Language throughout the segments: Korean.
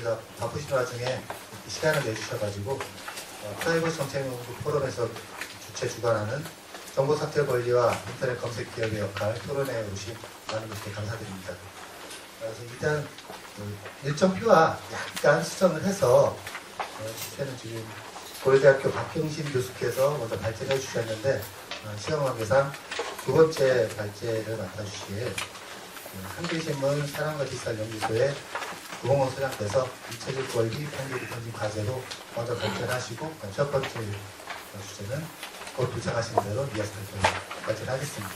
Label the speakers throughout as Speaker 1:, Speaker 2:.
Speaker 1: 저희가 바쁘신 와중에 시간을 내주셔가지고 프라이버시 정책연구 포럼에서 주관하는 정보사태 권리와 인터넷 검색 기업의 역할 토론회에 오신 많은 분께 감사드립니다. 그래서 일단 일정표와 약간 수정을 해서 실제는 지금 고려대학교 박경신 교수께서 먼저 발제를 해주셨는데 시간 관계상 두 번째 발제를 맡아주실 한길신문 사랑과 디지털 연구소의 구봉원 소장께서 잊혀질 권리 편집이 던진 과제로 먼저 발제를 하시고 첫 번째 주제는 곧 도착하신 대로 이어서 발제를 하겠습니다.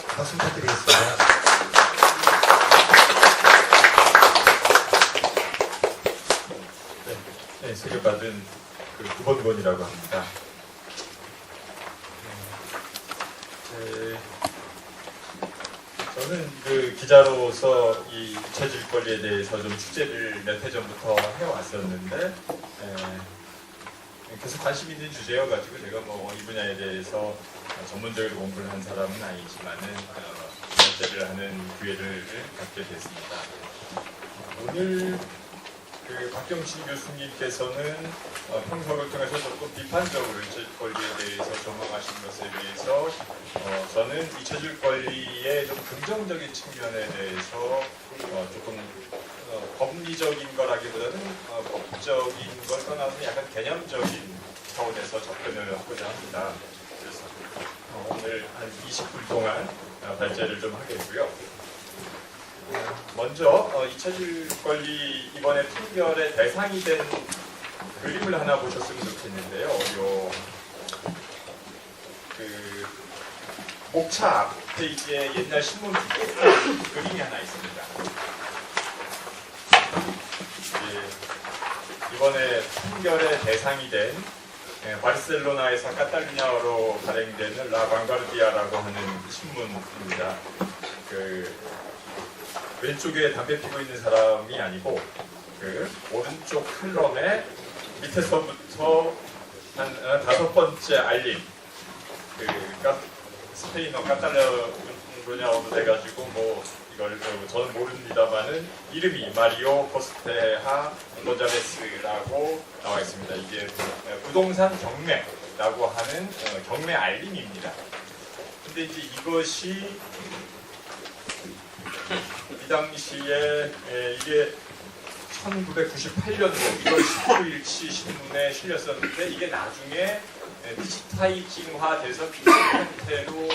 Speaker 1: 박수 부탁드리겠습니다.
Speaker 2: 네, 소개받은 그 구본권이라고 합니다. 저는 그 기자로서 이 잊혀질 권리에 대해서 좀 취재를 몇 해 전부터 해왔었는데 계속 관심 있는 주제여가지고 제가 뭐 이 분야에 대해서 전문적으로 공부를 한 사람은 아니지만은 발제를 하는 기회를 갖게 됐습니다. 오늘 그 박경신 교수님께서는 평석을 통해서 조금 비판적으로 잊혀질 권리에 대해서 전망하신 것에 대해서 저는 잊혀질 권리의 좀 긍정적인 측면에 대해서 조금 법리적인 거라기보다는 법적인 걸 떠나서 약간 개념적인 차원에서 접근을 하고자 합니다. 그래서 오늘 한 20분 동안 발제를 좀 하겠고요. 먼저 잊혀질 권리 이번에 판결의 대상이 된 그림을 하나 보셨으면 좋겠는데요. 그 목차 앞 페이지에 옛날 신문 티켓 그림이 하나 있습니다. 이번에 판결의 대상이 된 바르셀로나에서 카탈루냐로 발행되는 라 방가르디아라고 하는 신문입니다. 그 왼쪽에 담배 피고 있는 사람이 아니고 그 오른쪽 칼럼에 밑에서부터 한 5번째 알림 그 스페인어 카탈루냐어도 돼가지고 뭐 이걸 저는 모릅니다만은 이름이 마리오 코스테하 고자레스라고 나와 있습니다. 이게 부동산 경매라고 하는 경매 알림입니다. 근데 이제 이것이 이 당시에 이게 1998년도 1월 19일치 신문에 실렸었는데 이게 나중에 디지타이징화 돼서 비디오 형태로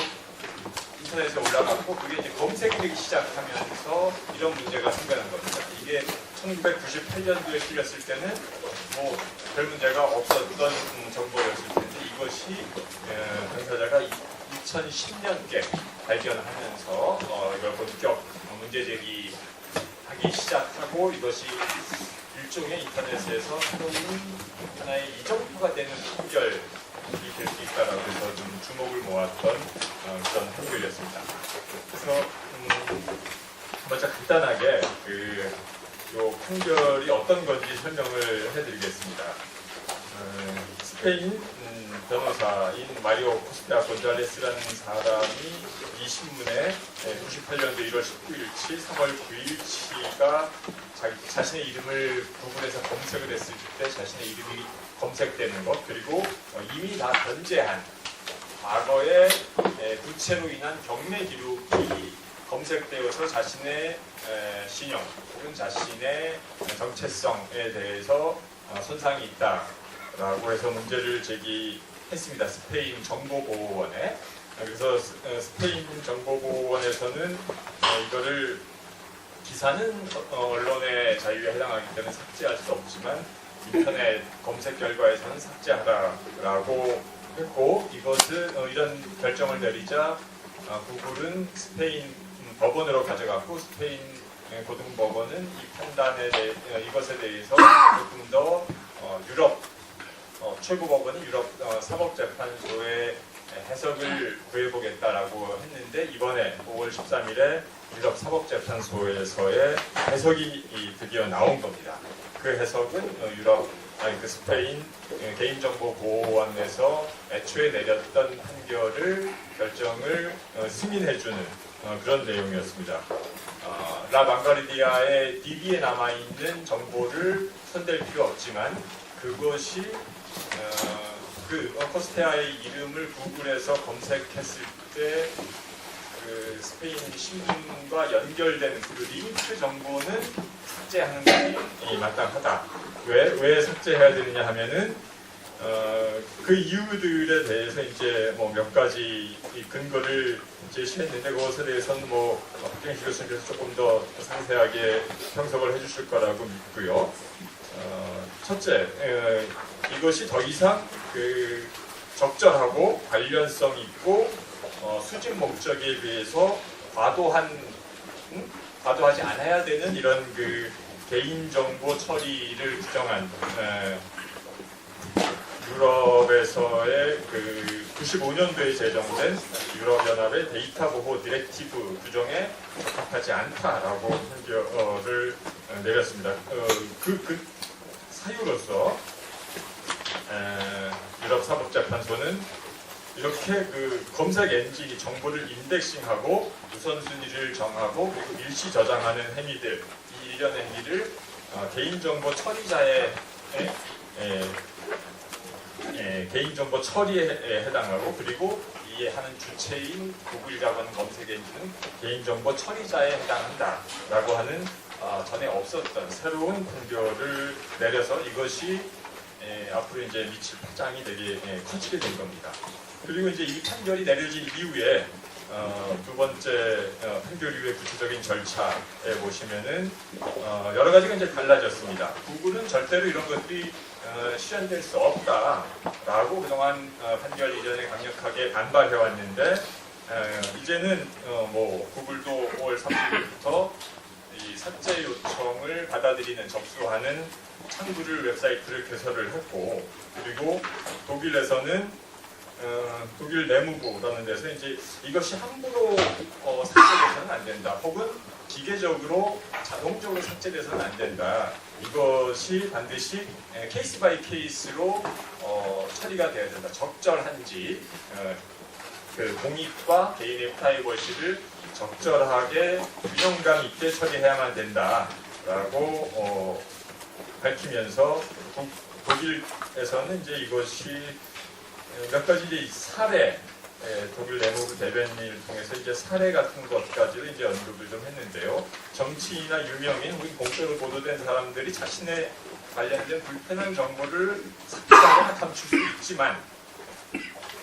Speaker 2: 인터넷에 올라갔고 그게 이제 검색되기 시작하면서 이런 문제가 생겨난 겁니다. 이게 1998년도에 실렸을 때는 뭐 별 문제가 없었던 정보였을 텐데 이것이 당사자가 2010년께 발견하면서 이걸 본격 문제 제기하기 시작하고 이것이 일종의 인터넷에서 새로운 하나의 이정표가 되는 판결이 될 수 있다라고 해서 좀 주목을 모았던 그런 판결이었습니다. 그래서 먼저 간단하게 요 판결이 어떤 건지 설명을 해드리겠습니다. 스페인 변호사인 마리오 코스테아 곤잘레스라는 사람이 이 신문에 98년도 1월 19일치, 3월 9일치가 자신의 이름을 구글에서 검색을 했을 때 자신의 이름이 검색되는 것 그리고 이미 다 변제한 과거의 부채로 인한 경매 기록이 검색되어서 자신의 신용 혹은 자신의 정체성에 대해서 손상이 있다라고 해서 문제를 제기했습니다. 스페인 정보보호원에. 그래서 스페인 정보보호원에서는 이거를 기사는 언론의 자유에 해당하기 때문에 삭제할 수 없지만 인터넷 검색 결과에서는 삭제하라라고 했고 이것은 이런 결정을 내리자 구글은 스페인 법원으로 가져갔고 스페인 고등법원은 이 판단에 이것에 대해서 조금 더 유럽 최고법원은 유럽 사법재판소의 해석을 구해보겠다라고 했는데 이번에 5월 13일에 유럽 사법재판소에서의 해석이 드디어 나온 겁니다. 그 해석은 그 스페인 개인정보보호원에서 애초에 내렸던 결정을 승인해주는 그런 내용이었습니다. 라 방가르디아의 DB에 남아있는 정보를 손댈 필요 없지만 그것이 코스테아의 이름을 구글에서 검색했을 때 그 스페인 신문과 연결된 그 링크 정보는 삭제하는 것이 마땅하다. 왜 삭제해야 되느냐 하면은 그 이유들에 대해서 이제 뭐 몇 가지 근거를 제시했는데 그것에 대해서는 뭐 박경식 교수님께서 조금 더 상세하게 평석을 해주실 거라고 믿고요. 첫째, 이것이 더 이상 그 적절하고 관련성 있고 수집 목적에 비해서 과도하지 않아야 되는 이런 그 개인정보 처리를 규정한 유럽에서의 그 95년도에 제정된 유럽연합의 데이터 보호 디렉티브 규정에 적합하지 않다라고 판결을 내렸습니다. 그 사유로서 유럽사법재판소는 이렇게 그 검색 엔진이 정보를 인덱싱하고 우선순위를 정하고 그리고 일시 저장하는 행위들, 이 일련 행위를 개인정보 처리자의 개인정보 처리에 해당하고 그리고 이에 하는 주체인 구글이라고 하는 검색 엔진은 개인정보 처리자에 해당한다라고 하는 전에 없었던 새로운 판결을 내려서 이것이 앞으로 이제 미칠 파장이 되게 커지게 된 겁니다. 그리고 이제 이 판결이 내려진 이후에 두 번째 판결 이후의 구체적인 절차에 보시면은 여러 가지가 이제 달라졌습니다. 구글은 절대로 이런 것들이 실현될 수 없다라고 그동안 판결 이전에 강력하게 반발해 왔는데 이제는 뭐 구글도 5월 30일부터 이 삭제 요청을 받아들이는 접수하는 창구를 웹사이트를 개설을 했고 그리고 독일에서는 독일 내무부라는 데서 이제 이것이 함부로 삭제돼서는 안 된다. 혹은 기계적으로 자동적으로 삭제돼서는 안 된다. 이것이 반드시 케이스 바이 케이스로 처리가 돼야 된다. 적절한지 그 공익과 개인의 프라이버시를 적절하게 균형감 있게 처리해야만 된다라고 밝히면서 독일에서는 이제 이것이 몇 가지 이제 사례, 독일 내무부 대변인을 통해서 이제 사례 같은 것까지도 이제 언급을 좀 했는데요. 정치인이나 유명인 혹은 공적으로 보도된 사람들이 자신의 관련된 불편한 정보를 삭제하거나 감출 수 있지만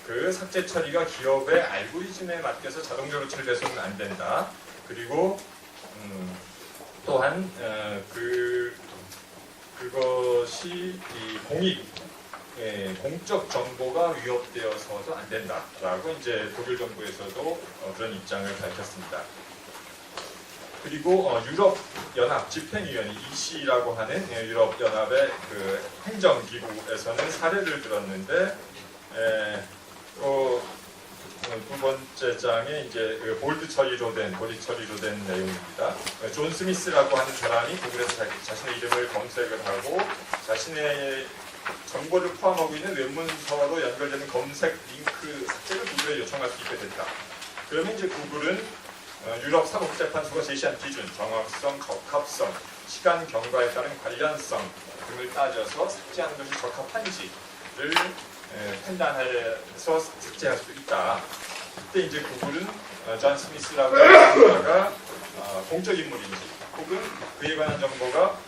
Speaker 2: 그 삭제 처리가 기업의 알고리즘에 맡겨서 자동적으로 처리돼서는 안 된다. 그리고 또한 그것이 이 공적 정보가 위협되어서도 안 된다라고 이제 독일 정부에서도 그런 입장을 밝혔습니다. 그리고 유럽 연합 집행위원회 EC라고 하는 유럽 연합의 그 행정기구에서는 사례를 들었는데 두 번째 장에 이제 볼드 처리로 된 내용입니다. 존 스미스라고 하는 사람이 구글에서 자신의 이름을 검색을 하고 자신의 정보를 포함하고 있는 웹문서로 연결되는 검색 링크 삭제를 구글에 요청할 수 있게 됐다. 그러면 이제 구글은 유럽 사법재판소가 제시한 기준, 정확성, 적합성, 시간 경과에 따른 관련성 등을 따져서 삭제하는 것이 적합한지를 판단해서 삭제할 수 있다. 그때 이제 구글은 존 스미스라고 하는 사람가 공적 인물인지 혹은 그에 관한 정보가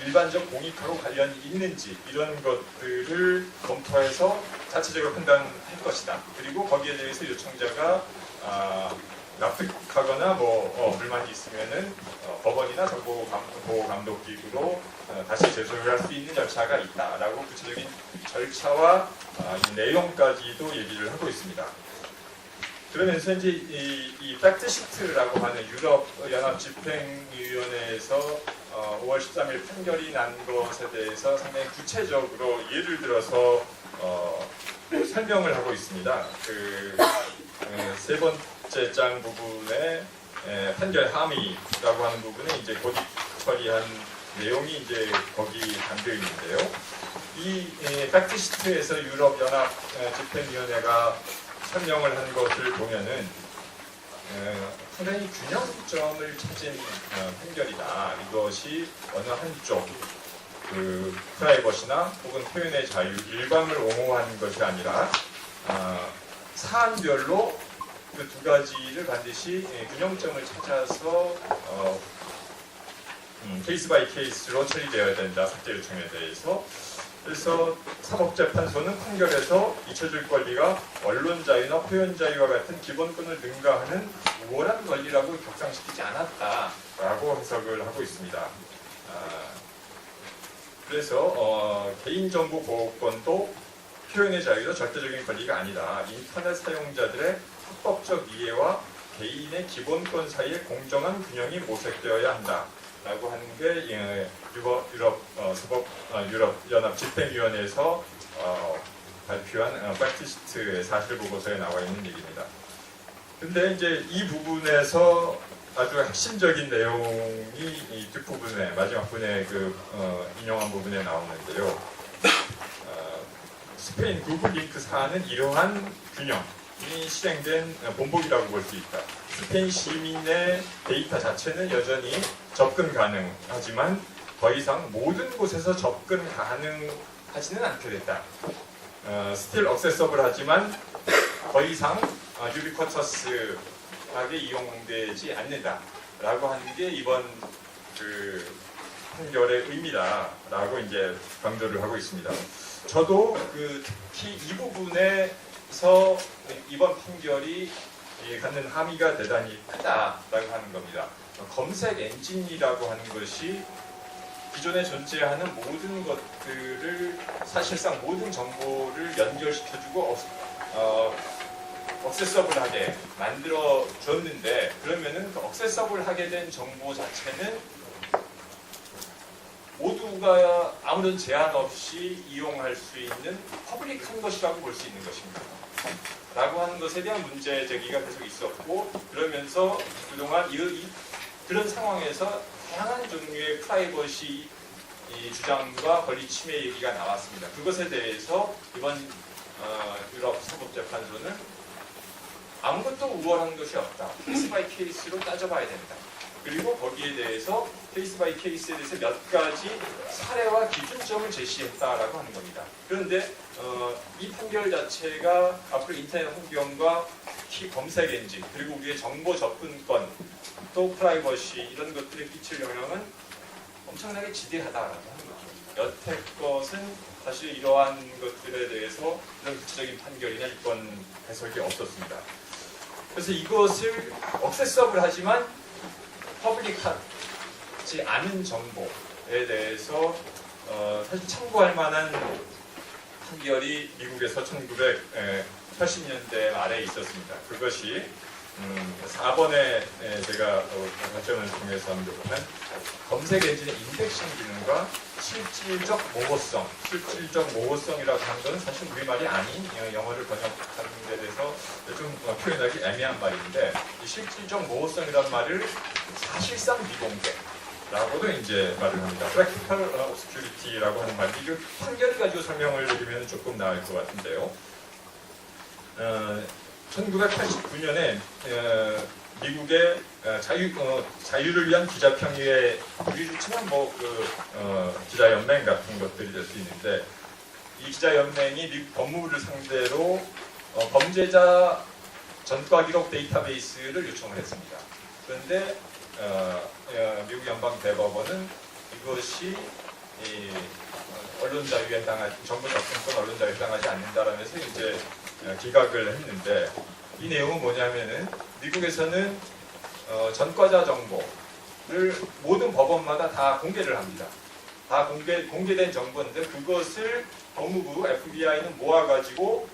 Speaker 2: 일반적 공익하고 관련이 있는지 이런 것들을 검토해서 자체적으로 판단할 것이다. 그리고 거기에 대해서 요청자가 납득하거나 불만이 있으면은 법원이나 정보보호감독기구로 다시 제소를 할 수 있는 절차가 있다라고 구체적인 절차와 이 내용까지도 얘기를 하고 있습니다. 그러면서 이제 이 팩트시트라고 하는 유럽 연합 집행위원회에서 5월 13일 판결이 난 것에 대해서 상당히 구체적으로 예를 들어서 설명을 하고 있습니다. 세 번째 장 부분에 판결 함의라고 하는 부분에 이제 고딕 처리한 내용이 이제 거기 담겨 있는데요. 이 팩트시트에서 유럽 연합 집행위원회가 설명을 한 것을 보면은 상당히 균형점을 찾은 판결이다. 이것이 어느 한쪽 그 프라이버시나 혹은 표현의 자유, 일방을 옹호하는 것이 아니라 사안별로 그 두 가지를 반드시 균형점을 찾아서 케이스 바이 케이스로 처리되어야 된다. 삭제 요청에 대해서. 그래서 사법재판소는 판결에서 잊혀질 권리가 언론 자유나 표현 자유와 같은 기본권을 능가하는 우월한 권리라고 격상시키지 않았다라고 해석을 하고 있습니다. 그래서 개인정보 보호권도 표현의 자유도 절대적인 권리가 아니다. 인터넷 사용자들의 합법적 이해와 개인의 기본권 사이의 공정한 균형이 모색되어야 한다. 라고 하는 게 유럽 연합 집행위원회에서 발표한 프랙티스트의 사실보고서에 나와 있는 얘기입니다. 근데 이제 이 부분에서 아주 핵심적인 내용이 이 뒷부분에 마지막 분에 인용한 부분에 나오는데요. 스페인 구글 링크 사안은 이러한 균형이 실행된 본보기라고 볼 수 있다. 스페인 시민의 데이터 자체는 여전히 접근 가능하지만 더 이상 모든 곳에서 접근 가능하지는 않게 됐다. still accessible 하지만 더 이상 유비쿼터스하게 이용되지 않는다. 라고 하는 게 이번 그 판결의 의미다라고 이제 강조를 하고 있습니다. 저도 특히 이 부분에서 이번 판결이 갖는 함의가 대단히 크다라고 하는 겁니다. 검색 엔진이라고 하는 것이 기존에 존재하는 모든 것들을 사실상 모든 정보를 연결시켜주고 억세서블하게 만들어줬는데 그러면은 그 억세서블하게 된 정보 자체는 모두가 아무런 제한 없이 이용할 수 있는 퍼블릭한 것이라고 볼 수 있는 것입니다. 라고 하는 것에 대한 문제 제기가 계속 있었고 그러면서 그동안 그런 상황에서 다양한 종류의 프라이버시 주장과 권리 침해 얘기가 나왔습니다. 그것에 대해서 이번 유럽 사법재판소는 아무것도 우월한 것이 없다. 케이스 바이 케이스로 따져봐야 된다. 그리고 거기에 대해서 케이스 바이 케이스에 대해서 몇 가지 사례와 기준점을 제시했다라고 하는 겁니다. 그런데 이 판결 자체가 앞으로 인터넷 환경과 특히 검색 엔진 그리고 우리의 정보 접근권 또 프라이버시 이런 것들에 끼칠 영향은 엄청나게 지대하다라고 하는 거죠. 여태껏은 사실 이러한 것들에 대해서 이런 구체적인 판결이나 이권 해석이 없었습니다. 그래서 이것을 억세서블 하지만 퍼블릭하지 않은 정보에 대해서 사실 참고할 만한 판결이 미국에서 1980년대 말에 있었습니다. 그것이 4번에 제가 관점을 통해서 언급한 검색 엔진의 인덱싱 기능과 실질적 모호성이라고 하는 것은 사실 우리말이 아닌 영어를 번역하는 데 대해서 좀 표현하기 애매한 말인데 이 실질적 모호성이란 말을 사실상 미공개라고도 이제 말을 합니다. Practical Obscurity라고 하는 말, 이 판결을 가지고 설명을 드리면 조금 나을 것 같은데요. 1989년에 미국의 자유를 위한 기자평의회, 우리 좋지만 기자연맹 같은 것들이 될 수 있는데 이 기자연맹이 미국 법무부를 상대로 범죄자 전과 기록 데이터베이스를 요청을 했습니다. 그런데 미국 연방대법원은 이것이 언론 자유에 해당하지, 정보 접근권 언론 자유에 해당하지 않는다라면서 이제 기각을 했는데 이 내용은 뭐냐면은 미국에서는 전과자 정보를 모든 법원마다 다 공개를 합니다. 다 공개된 정보인데 그것을 법무부 FBI는 모아가지고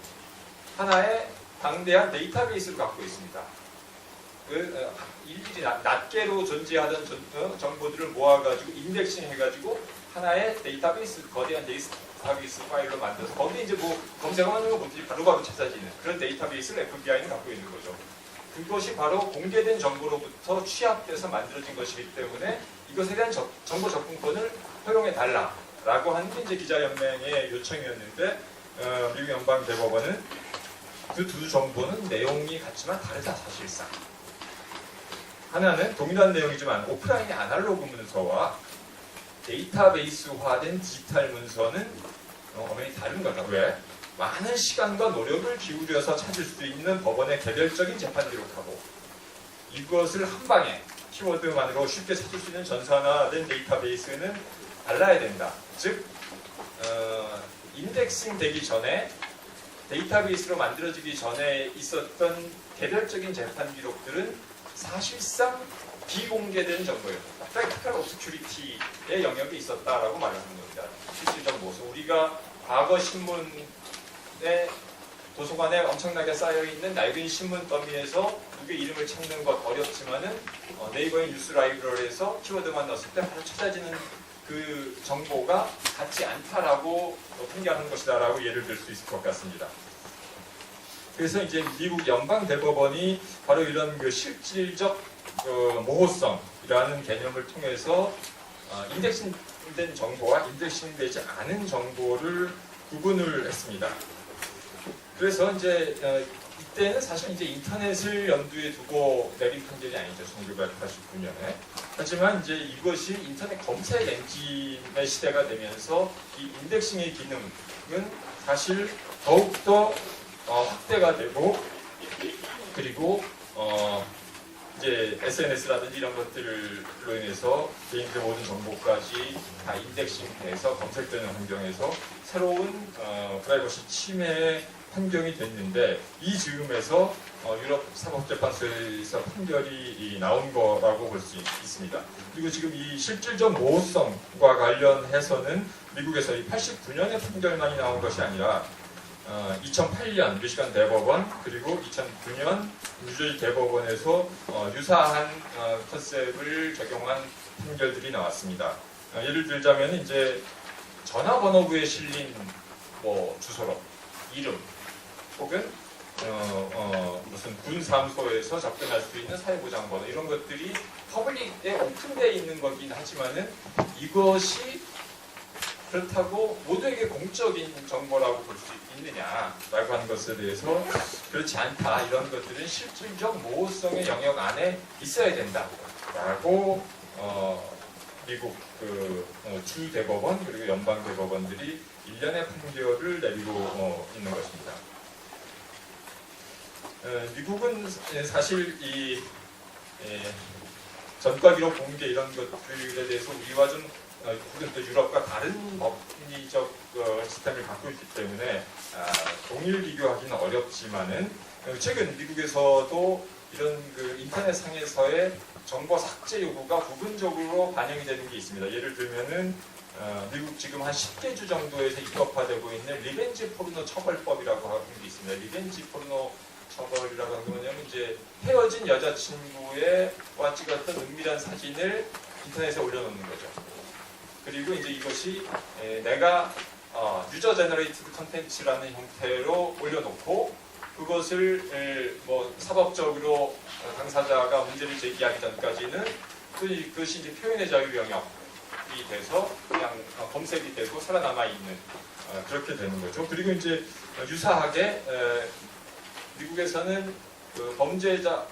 Speaker 2: 하나의 방대한 데이터베이스를 갖고 있습니다. 일일이 낱개로 존재하던 정보들을 모아가지고 인덱싱 해가지고 하나의 데이터베이스, 거대한 데이터베이스 파일로 만들어서 거기에 이제 검색하는 것들이 바로바로 찾아지는 그런 데이터베이스를 FBI는 갖고 있는 거죠. 그것이 바로 공개된 정보로부터 취합돼서 만들어진 것이기 때문에 이것에 대한 정보 접근권을 허용해 달라라고 하는 게 이제 기자연맹의 요청이었는데 미국 연방대법원은 그 두 정보는 내용이 같지만 다르다 사실상. 하나는 동일한 내용이지만 오프라인의 아날로그 문서와 데이터베이스화된 디지털 문서는 엄연히 다른 거다. 왜? 많은 시간과 노력을 기울여서 찾을 수 있는 법원의 개별적인 재판 기록하고 이것을 한 방에 키워드만으로 쉽게 찾을 수 있는 전산화된 데이터베이스는 달라야 된다. 즉 인덱싱 되기 전에 데이터베이스로 만들어지기 전에 있었던 개별적인 재판 기록들은 사실상 비공개된 정보였다. 프랙티컬 오브스큐리티의 영역이 있었다라고 말하는 겁니다. 실질적 모습. 우리가 과거 신문에 도서관에 엄청나게 쌓여있는 낡은 신문 더미에서 누구의 이름을 찾는 것 어렵지만은 네이버의 뉴스 라이브러리에서 키워드만 넣었을 때 바로 찾아지는 그 정보가 같지 않다라고 판결하는 것이다라고 예를 들 수 있을 것 같습니다. 그래서 이제 미국 연방대법원이 바로 이런 그 실질적 모호성이라는 개념을 통해서 인덱싱된 정보와 인덱싱되지 않은 정보를 구분을 했습니다. 그래서 이제 이때는 사실 이제 인터넷을 연두에 두고 내린 판결이 아니죠. 1989년에. 하지만 이제 이것이 인터넷 검색 엔진의 시대가 되면서 이 인덱싱의 기능은 사실 더욱더 확대가 되고 그리고 이제 SNS라든지 이런 것들로 인해서 개인들의 모든 정보까지 다 인덱싱돼서 검색되는 환경에서 새로운 프라이버시 침해 판결이 됐는데 이 즈음에서 유럽 사법재판소에서 판결이 나온 거라고 볼 수 있습니다. 그리고 지금 이 실질적 모호성과 관련해서는 미국에서 이 89년의 판결만이 나온 것이 아니라 2008년 미시간 대법원 그리고 2009년 뉴저지 대법원에서 유사한 컨셉을 적용한 판결들이 나왔습니다. 예를 들자면 이제 전화번호부에 실린 주소록, 이름 혹은 무슨 군 사무소에서 접근할 수 있는 사회보장번호 이런 것들이 퍼블릭에 오픈되어 있는 거긴 하지만은 이것이 그렇다고 모두에게 공적인 정보라고 볼 수 있느냐라고 하는 것에 대해서 그렇지 않다. 이런 것들은 실질적 모호성의 영역 안에 있어야 된다라고 미국 주 대법원 그리고 연방 대법원들이 일련의 판결을 내리고 있는 것입니다. 미국은 사실 이 전과 기록 공개 이런 것들에 대해서 우리와 좀 혹은 또 유럽과 다른 법리적 시스템을 갖고 있기 때문에 동일 비교하기는 어렵지만은 최근 미국에서도 이런 그 인터넷 상에서의 정보 삭제 요구가 부분적으로 반영이 되는 게 있습니다. 예를 들면은 미국 지금 한 10개 주 정도에서 입법화되고 있는 리벤지 포르노 처벌법이라고 하는 게 있습니다. 리벤지 포르노 처벌이라고 하는 게 뭐냐면 이제 헤어진 여자친구와 찍었던 은밀한 사진을 인터넷에 올려놓는 거죠. 그리고 이제 이것이 내가 유저 제너레이티드 컨텐츠라는 형태로 올려놓고 그것을 사법적으로 당사자가 문제를 제기하기 전까지는 그것이 이제 표현의 자유 영역이 돼서 그냥 검색이 되고 살아남아 있는 그렇게 되는 거죠. 그리고 이제 유사하게 미국에서는 그 범죄자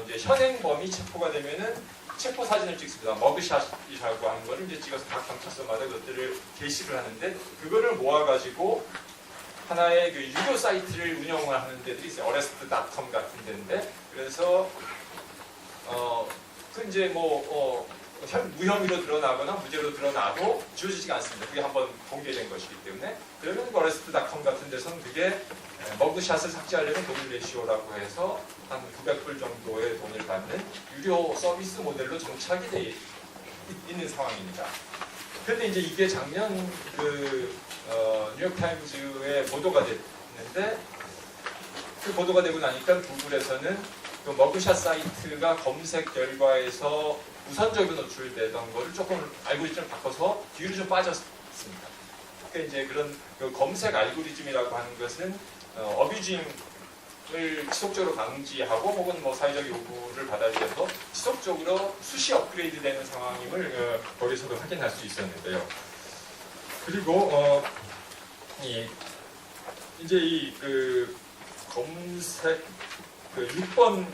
Speaker 2: 이제 현행범이 체포가 되면은 체포 사진을 찍습니다. 머그샷이라고 하는 거를 이제 찍어서 각 경찰서마다 그것들을 게시를 하는데 그거를 모아가지고 하나의 그 유료 사이트를 운영을 하는 데들이 있어요. arrest.com 같은 데인데 그래서 그 이제 무혐의로 드러나거나 무죄로 드러나도 지워지지가 않습니다. 그게 한번 공개된 것이기 때문에 그러면 arrest.com 같은 데서는 그게 머그샷을 삭제하려면 돈을 내시오라고 해서 한 900불 정도의 돈을 받는 유료 서비스 모델로 정착이 되어 있는 상황입니다. 그런데 이제 이게 작년 뉴욕타임즈에 보도가 됐는데 그 보도가 되고 나니까 구글에서는 그 머그샷 사이트가 검색 결과에서 우선적으로 노출되던 거를 조금 알고리즘을 바꿔서 뒤로 좀 빠졌습니다. 그러니까 이제 그런 그 검색 알고리즘이라고 하는 것은 어뷰징을 지속적으로 방지하고 혹은 사회적 요구를 받아들여서 지속적으로 수시 업그레이드되는 상황임을 거기서도 확인할 수 있었는데요. 그리고 이제 이 그 검색 그 6번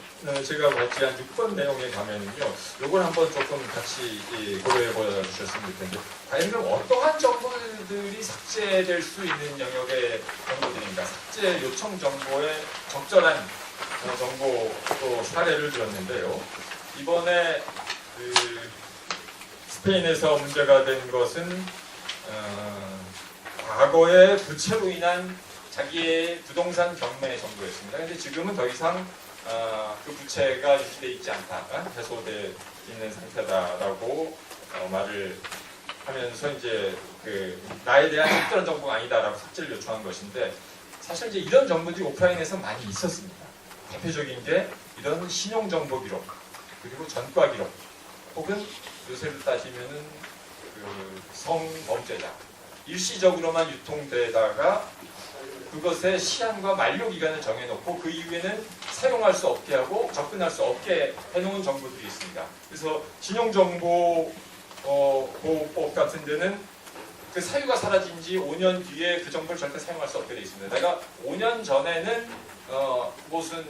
Speaker 2: 제가 발제한 6번 내용에 가면은요, 요걸 한번 조금 같이 고려해 봐 주셨으면 좋겠는데, 과연 그럼 어떠한 정보들이 삭제될 수 있는 영역의 정보들인가? 삭제 요청 정보의 적절한 정보 또 사례를 들었는데요. 이번에 그 스페인에서 문제가 된 것은 과거의 부채로 인한 자기의 부동산 경매 정보였습니다. 근데 지금은 더 이상 그 부채가 유지되어 있지 않다, 해소되어 있는 상태다라고 말을 하면서 이제 그 나에 대한 특별한 정보가 아니다라고 삭제를 요청한 것인데, 사실 이제 이런 정보들이 오프라인에서 많이 있었습니다. 대표적인 게 이런 신용정보 기록, 그리고 전과 기록, 혹은 요새로 따지면은 그 성범죄자, 일시적으로만 유통되다가 그것의 시한과 만료 기간을 정해놓고 그 이후에는 사용할 수 없게 하고 접근할 수 없게 해놓은 정보들이 있습니다. 그래서 신용정보보호법 같은 데는 그 사유가 사라진 지 5년 뒤에 그 정보를 절대 사용할 수 없게 되어 있습니다. 내가 5년 전에는 무슨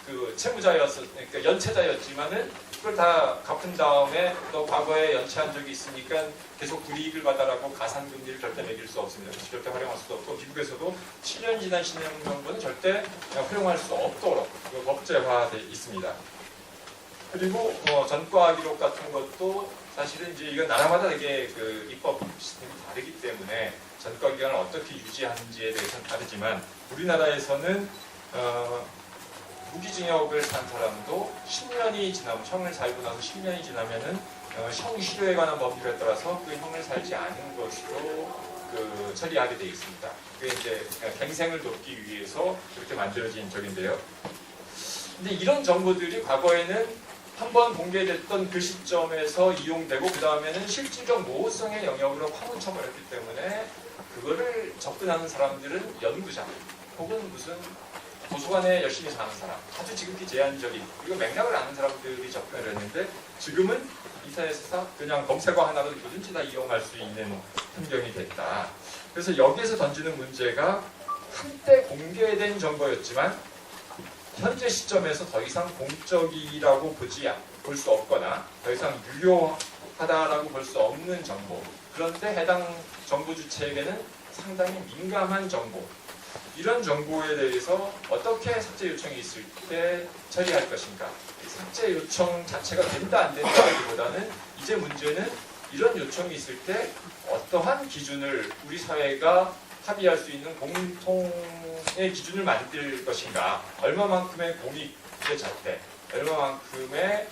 Speaker 2: 그 그러니까 연체자였지만은 그걸 다 갚은 다음에 또 과거에 연체한 적이 있으니까 계속 불이익을 받아라고 가산금리를 절대 매길 수 없습니다. 그래서 절대 활용할 수도 없고, 미국에서도 7년 지난 신용정보는 절대 활용할 수 없도록 법제화되어 있습니다. 그리고 전과 기록 같은 것도 사실은 이제 이건 나라마다 되게 그 입법 시스템이 다르기 때문에 전과 기간을 어떻게 유지하는지에 대해서는 다르지만, 우리나라에서는 무기징역을 산 사람도 10년이 지나면, 형을 살고 나서 10년이 지나면은 형 실효에 관한 법률에 따라서 그 형을 살지 않은 것으로 그 처리하게 되어 있습니다. 그게 이제 갱생을 돕기 위해서 그렇게 만들어진 적인데요. 근데 이런 정보들이 과거에는 한번 공개됐던 그 시점에서 이용되고, 그 다음에는 실질적 모호성의 영역으로 파묻혀버렸기 때문에 그거를 접근하는 사람들은 연구자 혹은 무슨 도서관에 열심히 사는 사람, 아주 지극히 제한적인, 그리고 맥락을 아는 사람들이 접근을 했는데, 지금은 인터넷에서 그냥 검색어 하나로 뭐든지 다 이용할 수 있는 환경이 됐다. 그래서 여기에서 던지는 문제가 한때 공개된 정보였지만 현재 시점에서 더 이상 공적이라고 볼 수 없거나 더 이상 유효하다라고 볼 수 없는 정보, 그런데 해당 정보 주체에게는 상당히 민감한 정보, 이런 정보에 대해서 어떻게 삭제 요청이 있을 때 처리할 것인가. 삭제 요청 자체가 된다 안 된다기보다는 이제 문제는 이런 요청이 있을 때 어떠한 기준을 우리 사회가 합의할 수 있는 공통의 기준을 만들 것인가, 얼마만큼의 공익의 잣대, 얼마만큼의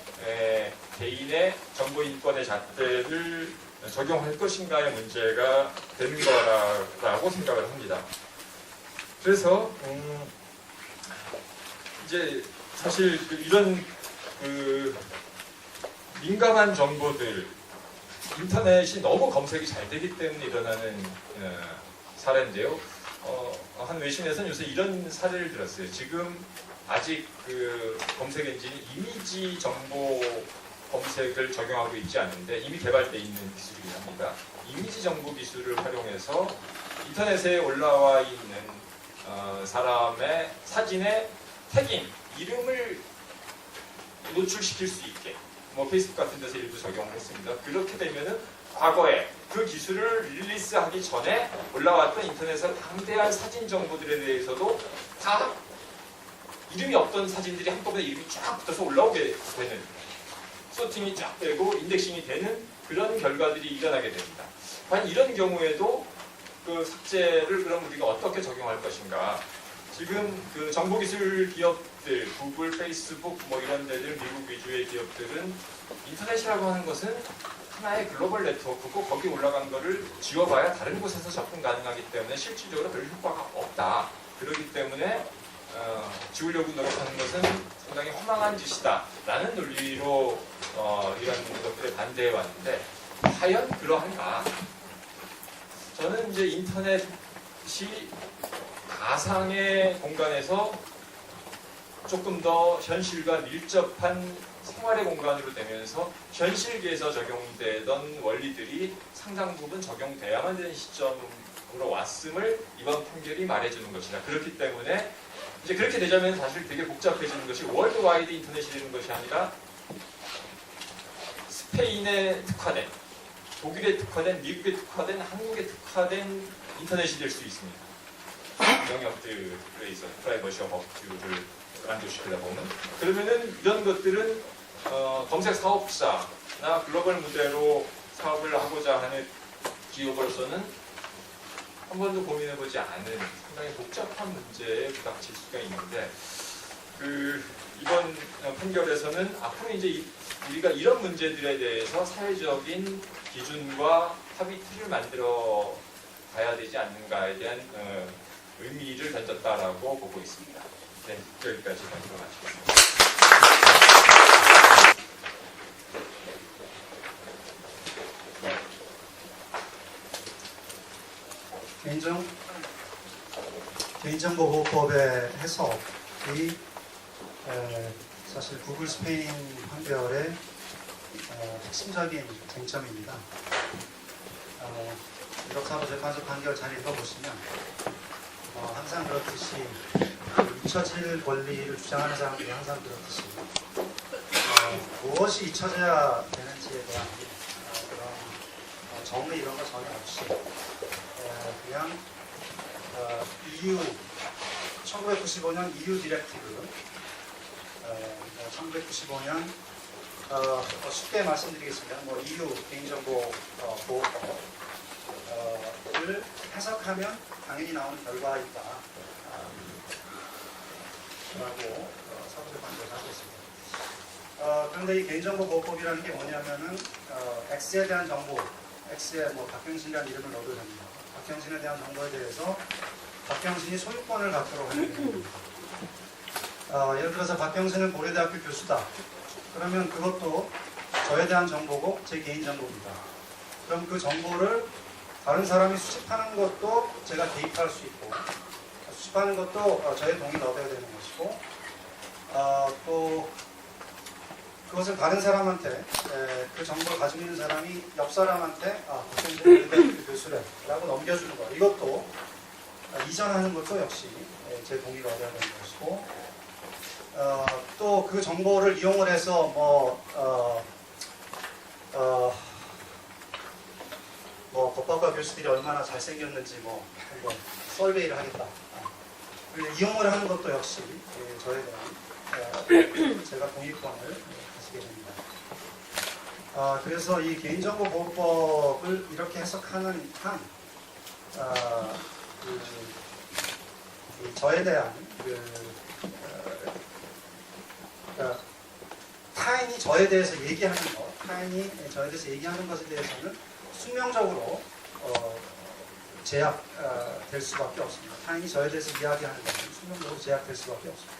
Speaker 2: 개인의 정보인권의 잣대를 적용할 것인가의 문제가 되는 거라고 생각을 합니다. 그래서 이제 사실 이런 민감한 정보들, 인터넷이 너무 검색이 잘 되기 때문에 일어나는 사례인데요. 한 외신에서는 요새 이런 사례를 들었어요. 지금 아직 그 검색 엔진이 이미지 정보 검색을 적용하고 있지 않은데 이미 개발되어 있는 기술이긴 합니다. 이미지 정보 기술을 활용해서 인터넷에 올라와 있는 사람의 사진의 태깅, 이름을 노출시킬 수 있게, 뭐 페이스북 같은 데서 일부 적용을 했습니다. 그렇게 되면은 과거에 그 기술을 릴리스하기 전에 올라왔던 인터넷의 방대한 사진 정보들에 대해서도 다 이름이 없던 사진들이 한꺼번에 이름이 쫙 붙어서 올라오게 되는, 소팅이 쫙 되고 인덱싱이 되는 그런 결과들이 일어나게 됩니다. 과연 이런 경우에도 그 삭제를 그럼 우리가 어떻게 적용할 것인가. 지금 그 정보기술 기업들, 구글, 페이스북 뭐 이런 데들, 미국 위주의 기업들은 인터넷이라고 하는 것은 하나의 글로벌 네트워크고, 거기 올라간 거를 지워봐야 다른 곳에서 접근 가능하기 때문에 실질적으로 별 효과가 없다. 그렇기 때문에 지우려고 노력하는 것은 상당히 허망한 짓이다 라는 논리로 이런 것들에 반대해 왔는데, 과연 그러한가? 저는 이제 인터넷이 가상의 공간에서 조금 더 현실과 밀접한 생활의 공간으로 되면서 현실계에서 적용되던 원리들이 상당 부분 적용돼야만 되는 시점으로 왔음을 이번 판결이 말해주는 것이다. 그렇기 때문에 이제 그렇게 되자면 사실 되게 복잡해지는 것이 월드와이드 인터넷이 되는 것이 아니라 스페인에 특화된, 독일에 특화된, 미국에 특화된, 한국에 특화된 인터넷이 될 수 있습니다. 영역들에 있어 프라이버시와 법규를 만족시키다 보면 그러면은 이런 것들은 검색 사업자나 글로벌 무대로 사업을 하고자 하는 기업으로서는 한 번도 고민해보지 않은 상당히 복잡한 문제에 부닥칠 수가 있는데 이번 판결에서는 앞으로 이제 우리가 이런 문제들에 대해서 사회적인 기준과 합의 틀을 만들어 가야 되지 않는가에 대한 의미를 던졌다라고 보고 있습니다. 네, 여기까지 말씀을 마치겠습니다.
Speaker 3: 개인정보보호법의 해석이 사실 구글 스페인 판결의 핵심적인 쟁점입니다. 이렇다고 재판소 판결 잘 읽어보시면 항상 그렇듯이 잊혀질 권리를 주장하는 사람들이 항상 그렇듯이 무엇이 잊혀져야 되는지에 대한 그런 정의 이런 거 전혀 없이 그냥 EU 1995년 EU 디렉티브 1995년 쉽게 말씀드리겠습니다. EU 개인정보 보호법을 해석하면 당연히 나오는 결과이다 라고 사법재 판결을 하고 있습니다. 그런데 이 개인정보보호법이라는 게 뭐냐면은 X에 대한 정보, X에 박경신이라는 이름을 넣어도 됩니다. 박경신에 대한 정보에 대해서 박경신이 소유권을 갖도록 하는 겁니다. 예를 들어서 박경신은 고려대학교 교수다. 그러면 그것도 저에 대한 정보고 제 개인정보입니다. 그럼 그 정보를 다른 사람이 수집하는 것도 제가 개입할 수 있고 수집하는 것도 저의 동의를 얻어야 되는 것이고 또 그것을 다른 사람한테 그 정보를 가지고 있는 사람이 옆 사람한테 박경신 고려대학교 교수래 라고 넘겨주는 것 이것도 이전하는 것도 역시 제 동의를 얻어야 되는 것이고 또 그 정보를 이용을 해서 법학과 교수들이 얼마나 잘생겼는지 한번 서베이를 하겠다. 이용을 하는 것도 역시 저에 대한 제가 동의권을 가지게 됩니다. 그래서 이 개인정보보호법을 이렇게 해석하는 한 저에 대한 타인이 저에 대해서 얘기하는 것, 타인이 저에 대해서 얘기하는 것에 대해서는 숙명적으로 제약될 수밖에 없습니다. 타인이 저에 대해서 이야기하는 것은 숙명적으로 제약될 수밖에 없습니다.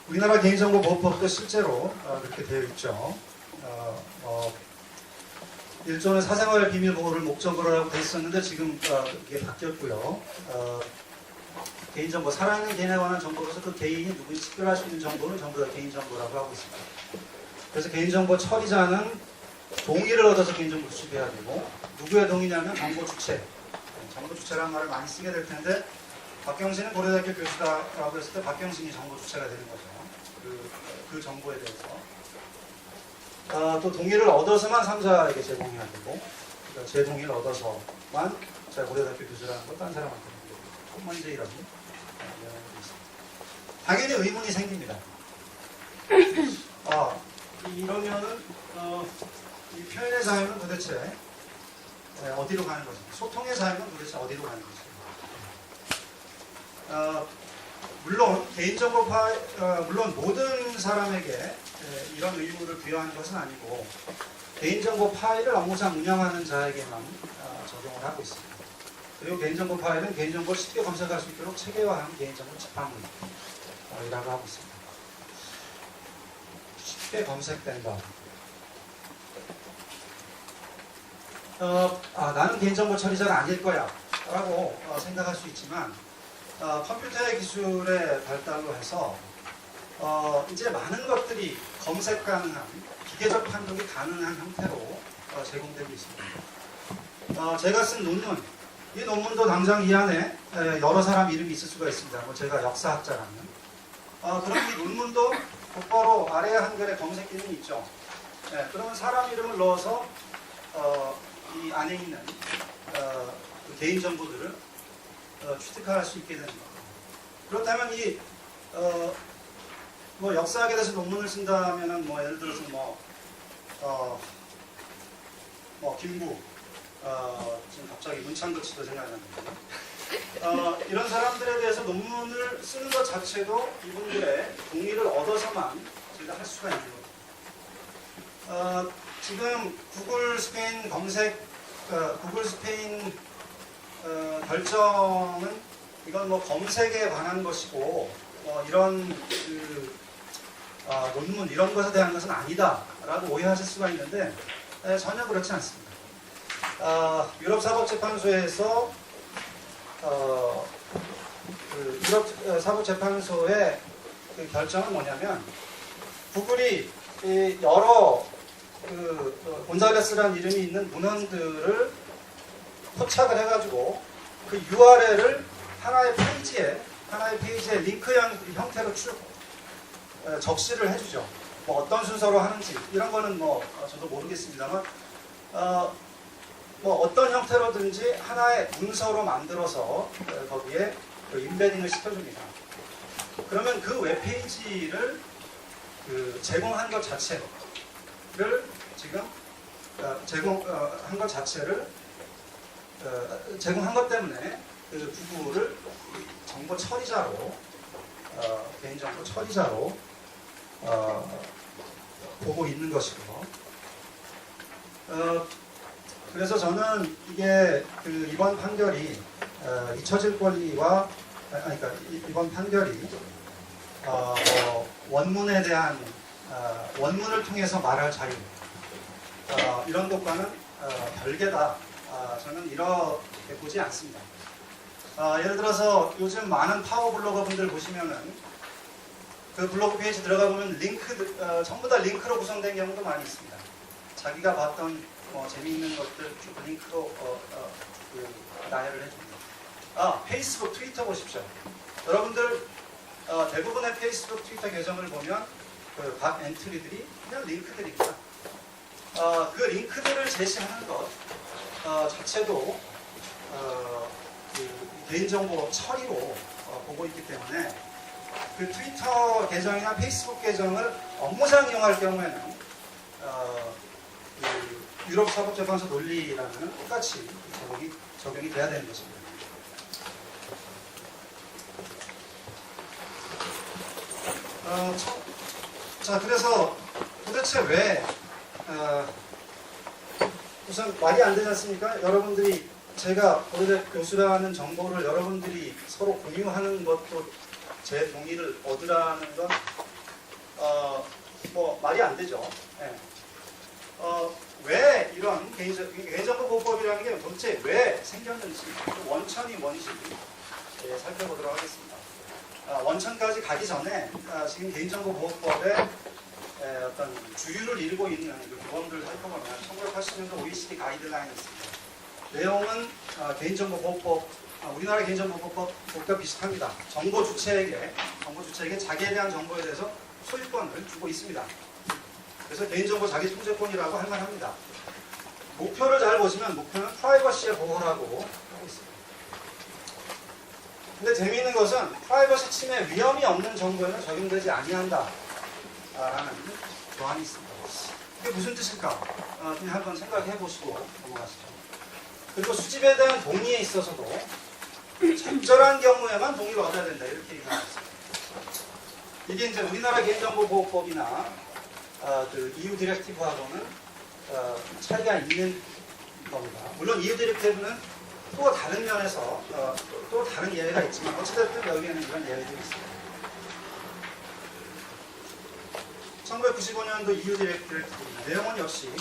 Speaker 3: 우리나라 개인정보보호법도 실제로 그렇게 되어 있죠. 1조는 사생활 비밀 보호를 목적으로 하고 되어 있었는데 지금 이게 바뀌었고요. 개인정보, 살아있는 개인에 관한 정보로서 그 개인이 누구인지 식별할 수 있는 정보는 전부 다 개인정보라고 하고 있습니다. 그래서 개인정보 처리자는 동의를 얻어서 개인정보 수집해야 되고 누구의 동의냐면 정보 주체. 정보 주체라는 말을 많이 쓰게 될 텐데 박경신은 고려대학교 교수다라고 했을 때 박경신이 정보 주체가 되는 거죠. 그 정보에 대해서. 또 동의를 얻어서만 3자에게 제공해야 되고 그러니까 제 동의를 얻어서만 제가 고려대학교 교수라는 걸 다른 사람한테 이제 이런 내용이 있습니다. 당연히 의문이 생깁니다. 이러면은 이 표현의 자유는 도대체 어디로 가는 것인가? 소통의 자유는 도대체 어디로 가는 것인가? 물론 개인정보 물론 모든 사람에게 이런 의무를 부여하는 것은 아니고 개인정보 파일을 업무상 운영하는 자에게만 적용을 하고 있습니다. 그리고 개인정보 파일은 개인정보를 쉽게 검색할 수 있도록 체계화한 개인정보 집합물이라고 하고 있습니다. 쉽게 검색된다. 나는 개인정보 처리자가 아닐 거야 라고 생각할 수 있지만 컴퓨터의 기술의 발달로 해서 이제 많은 것들이 검색 가능한 기계적 판독이 가능한 형태로 제공되고 있습니다. 제가 쓴 논문 이 논문도 당장 이 안에 여러 사람 이름이 있을 수가 있습니다. 뭐 제가 역사학자라면. 그럼 이 논문도 곧바로 아래 한글에 검색 기능이 있죠. 그러면 사람 이름을 넣어서 이 안에 있는 그 개인 정보들을 취득할 수 있게 되는 겁니다. 그렇다면 이 뭐 역사학에 대해서 논문을 쓴다면은 뭐 예를 들어서 김구 지금 갑자기 문창덕 씨도 생각나는데 이런 사람들에 대해서 논문을 쓰는 것 자체도 이분들의 동의를 얻어서만 저희가 할 수가 있는 겁니다. 지금 구글 스페인 검색, 구글 스페인 결정은 이건 뭐 검색에 관한 것이고 이런 논문 이런 것에 대한 것은 아니다라고 오해하실 수가 있는데 전혀 그렇지 않습니다. 유럽사법재판소에서 유럽사법재판소의 그 결정은 뭐냐면 구글이 여러 곤잘레스라는 이름이 있는 문헌들을 포착을 해가지고 그 URL을 하나의 페이지에 링크 형태로 적시를 해주죠. 뭐 어떤 순서로 하는지 이런 거는 뭐 저도 모르겠습니다만 뭐 어떤 형태로든지 하나의 문서로 만들어서 거기에 인베딩을 시켜줍니다. 그러면 그 웹페이지를 제공한 것 자체를 지금 제공한 것 자체를 제공한 것 때문에 그 구글을 정보 처리자로 개인정보 처리자로 보고 있는 것이고 그래서 저는 이게 이번 판결이 잊혀질 권리와 그러니까 이번 판결이 원문에 대한 원문을 통해서 말할 자유 이런 것과는 별개다. 저는 이렇게 보지 않습니다. 예를 들어서 요즘 많은 파워 블로거 분들 보시면은 그 블로그 페이지 들어가 보면 링크 전부 다 링크로 구성된 경우도 많이 있습니다. 자기가 봤던 재미있는 것들 쭉 링크로 나열을 해줍니다. 페이스북, 트위터 보십시오. 여러분들 대부분의 페이스북, 트위터 계정을 보면 각 엔트리들이 그냥 링크들입니다. 그 링크들을 제시하는 것 자체도 개인정보 처리로 보고 있기 때문에 그 트위터 계정이나 페이스북 계정을 업무상 이용할 경우에는 유럽사법재판소 논리라는 똑같이 적용이 돼야 되는 것입니다. 자, 그래서 도대체 왜 우선 말이 안 되지 않습니까? 여러분들이 제가 고려대 교수라는 정보를 여러분들이 서로 공유하는 것도 제 동의를 얻으라는 건 뭐 말이 안 되죠. 네. 왜 이런 개인정보보호법이라는 게 도대체 왜 생겼는지 원천이 뭔지 살펴보도록 하겠습니다. 원천까지 가기 전에 지금 개인정보보호법의 어떤 주류를 이루고 있는 그 규범들을 살펴보면 1980년도 OECD 가이드라인이 있습니다. 내용은 개인정보보호법, 우리나라 개인정보보호법 법과 비슷합니다. 정보 주체에게 자기에 대한 정보에 대해서 소유권을 주고 있습니다. 그래서 개인정보 자기통제권이라고 할 만합니다. 목표를 잘 보시면 목표는 프라이버시의 보호라고 하고 있습니다. 근데 재미있는 것은 프라이버시 침해 위험이 없는 정보에는 적용되지 아니한다 라는 조항이 있습니다. 이게 무슨 뜻일까? 그냥 한번 생각해 보시고 넘어가시죠. 그리고 수집에 대한 동의에 있어서도 적절한 경우에만 동의를 얻어야 된다 이렇게 얘기하고 있습니다. 이게 이제 우리나라 개인정보보호법이나 그 EU 디렉티브하고는 차이가 있는 겁니다. 물론 EU 디렉티브는 또 다른 면에서 또 다른 예외가 있지만 어찌됐든 여기에는 이런 예외들이 있습니다. 1995년도 EU 디렉티브입니다. 내용은 역시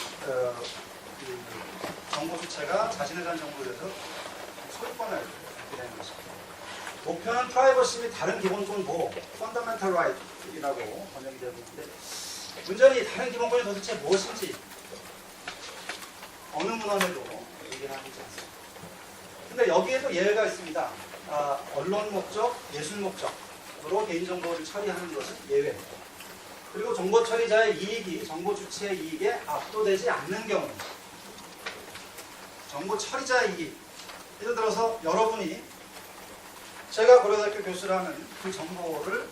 Speaker 3: 정보 주체가 자신에 대한 정보에 대해서 소유권을 갖게 되는 것입니다. 목표는 프라이버시 및 다른 기본권 보호, fundamental right이라고 번역이 되고 있는데 문제는 이 다른 기본권이 도대체 무엇인지 어느 문헌에도 얘기를 하고 있지 않습니다. 근데 여기에도 예외가 있습니다. 언론 목적, 예술 목적으로 개인정보를 처리하는 것은 예외. 그리고 정보 처리자의 이익이 정보 주체의 이익에 압도되지 않는 경우, 정보 처리자의 이익, 예를 들어서 여러분이 제가 고려대학교 교수라는 그 정보를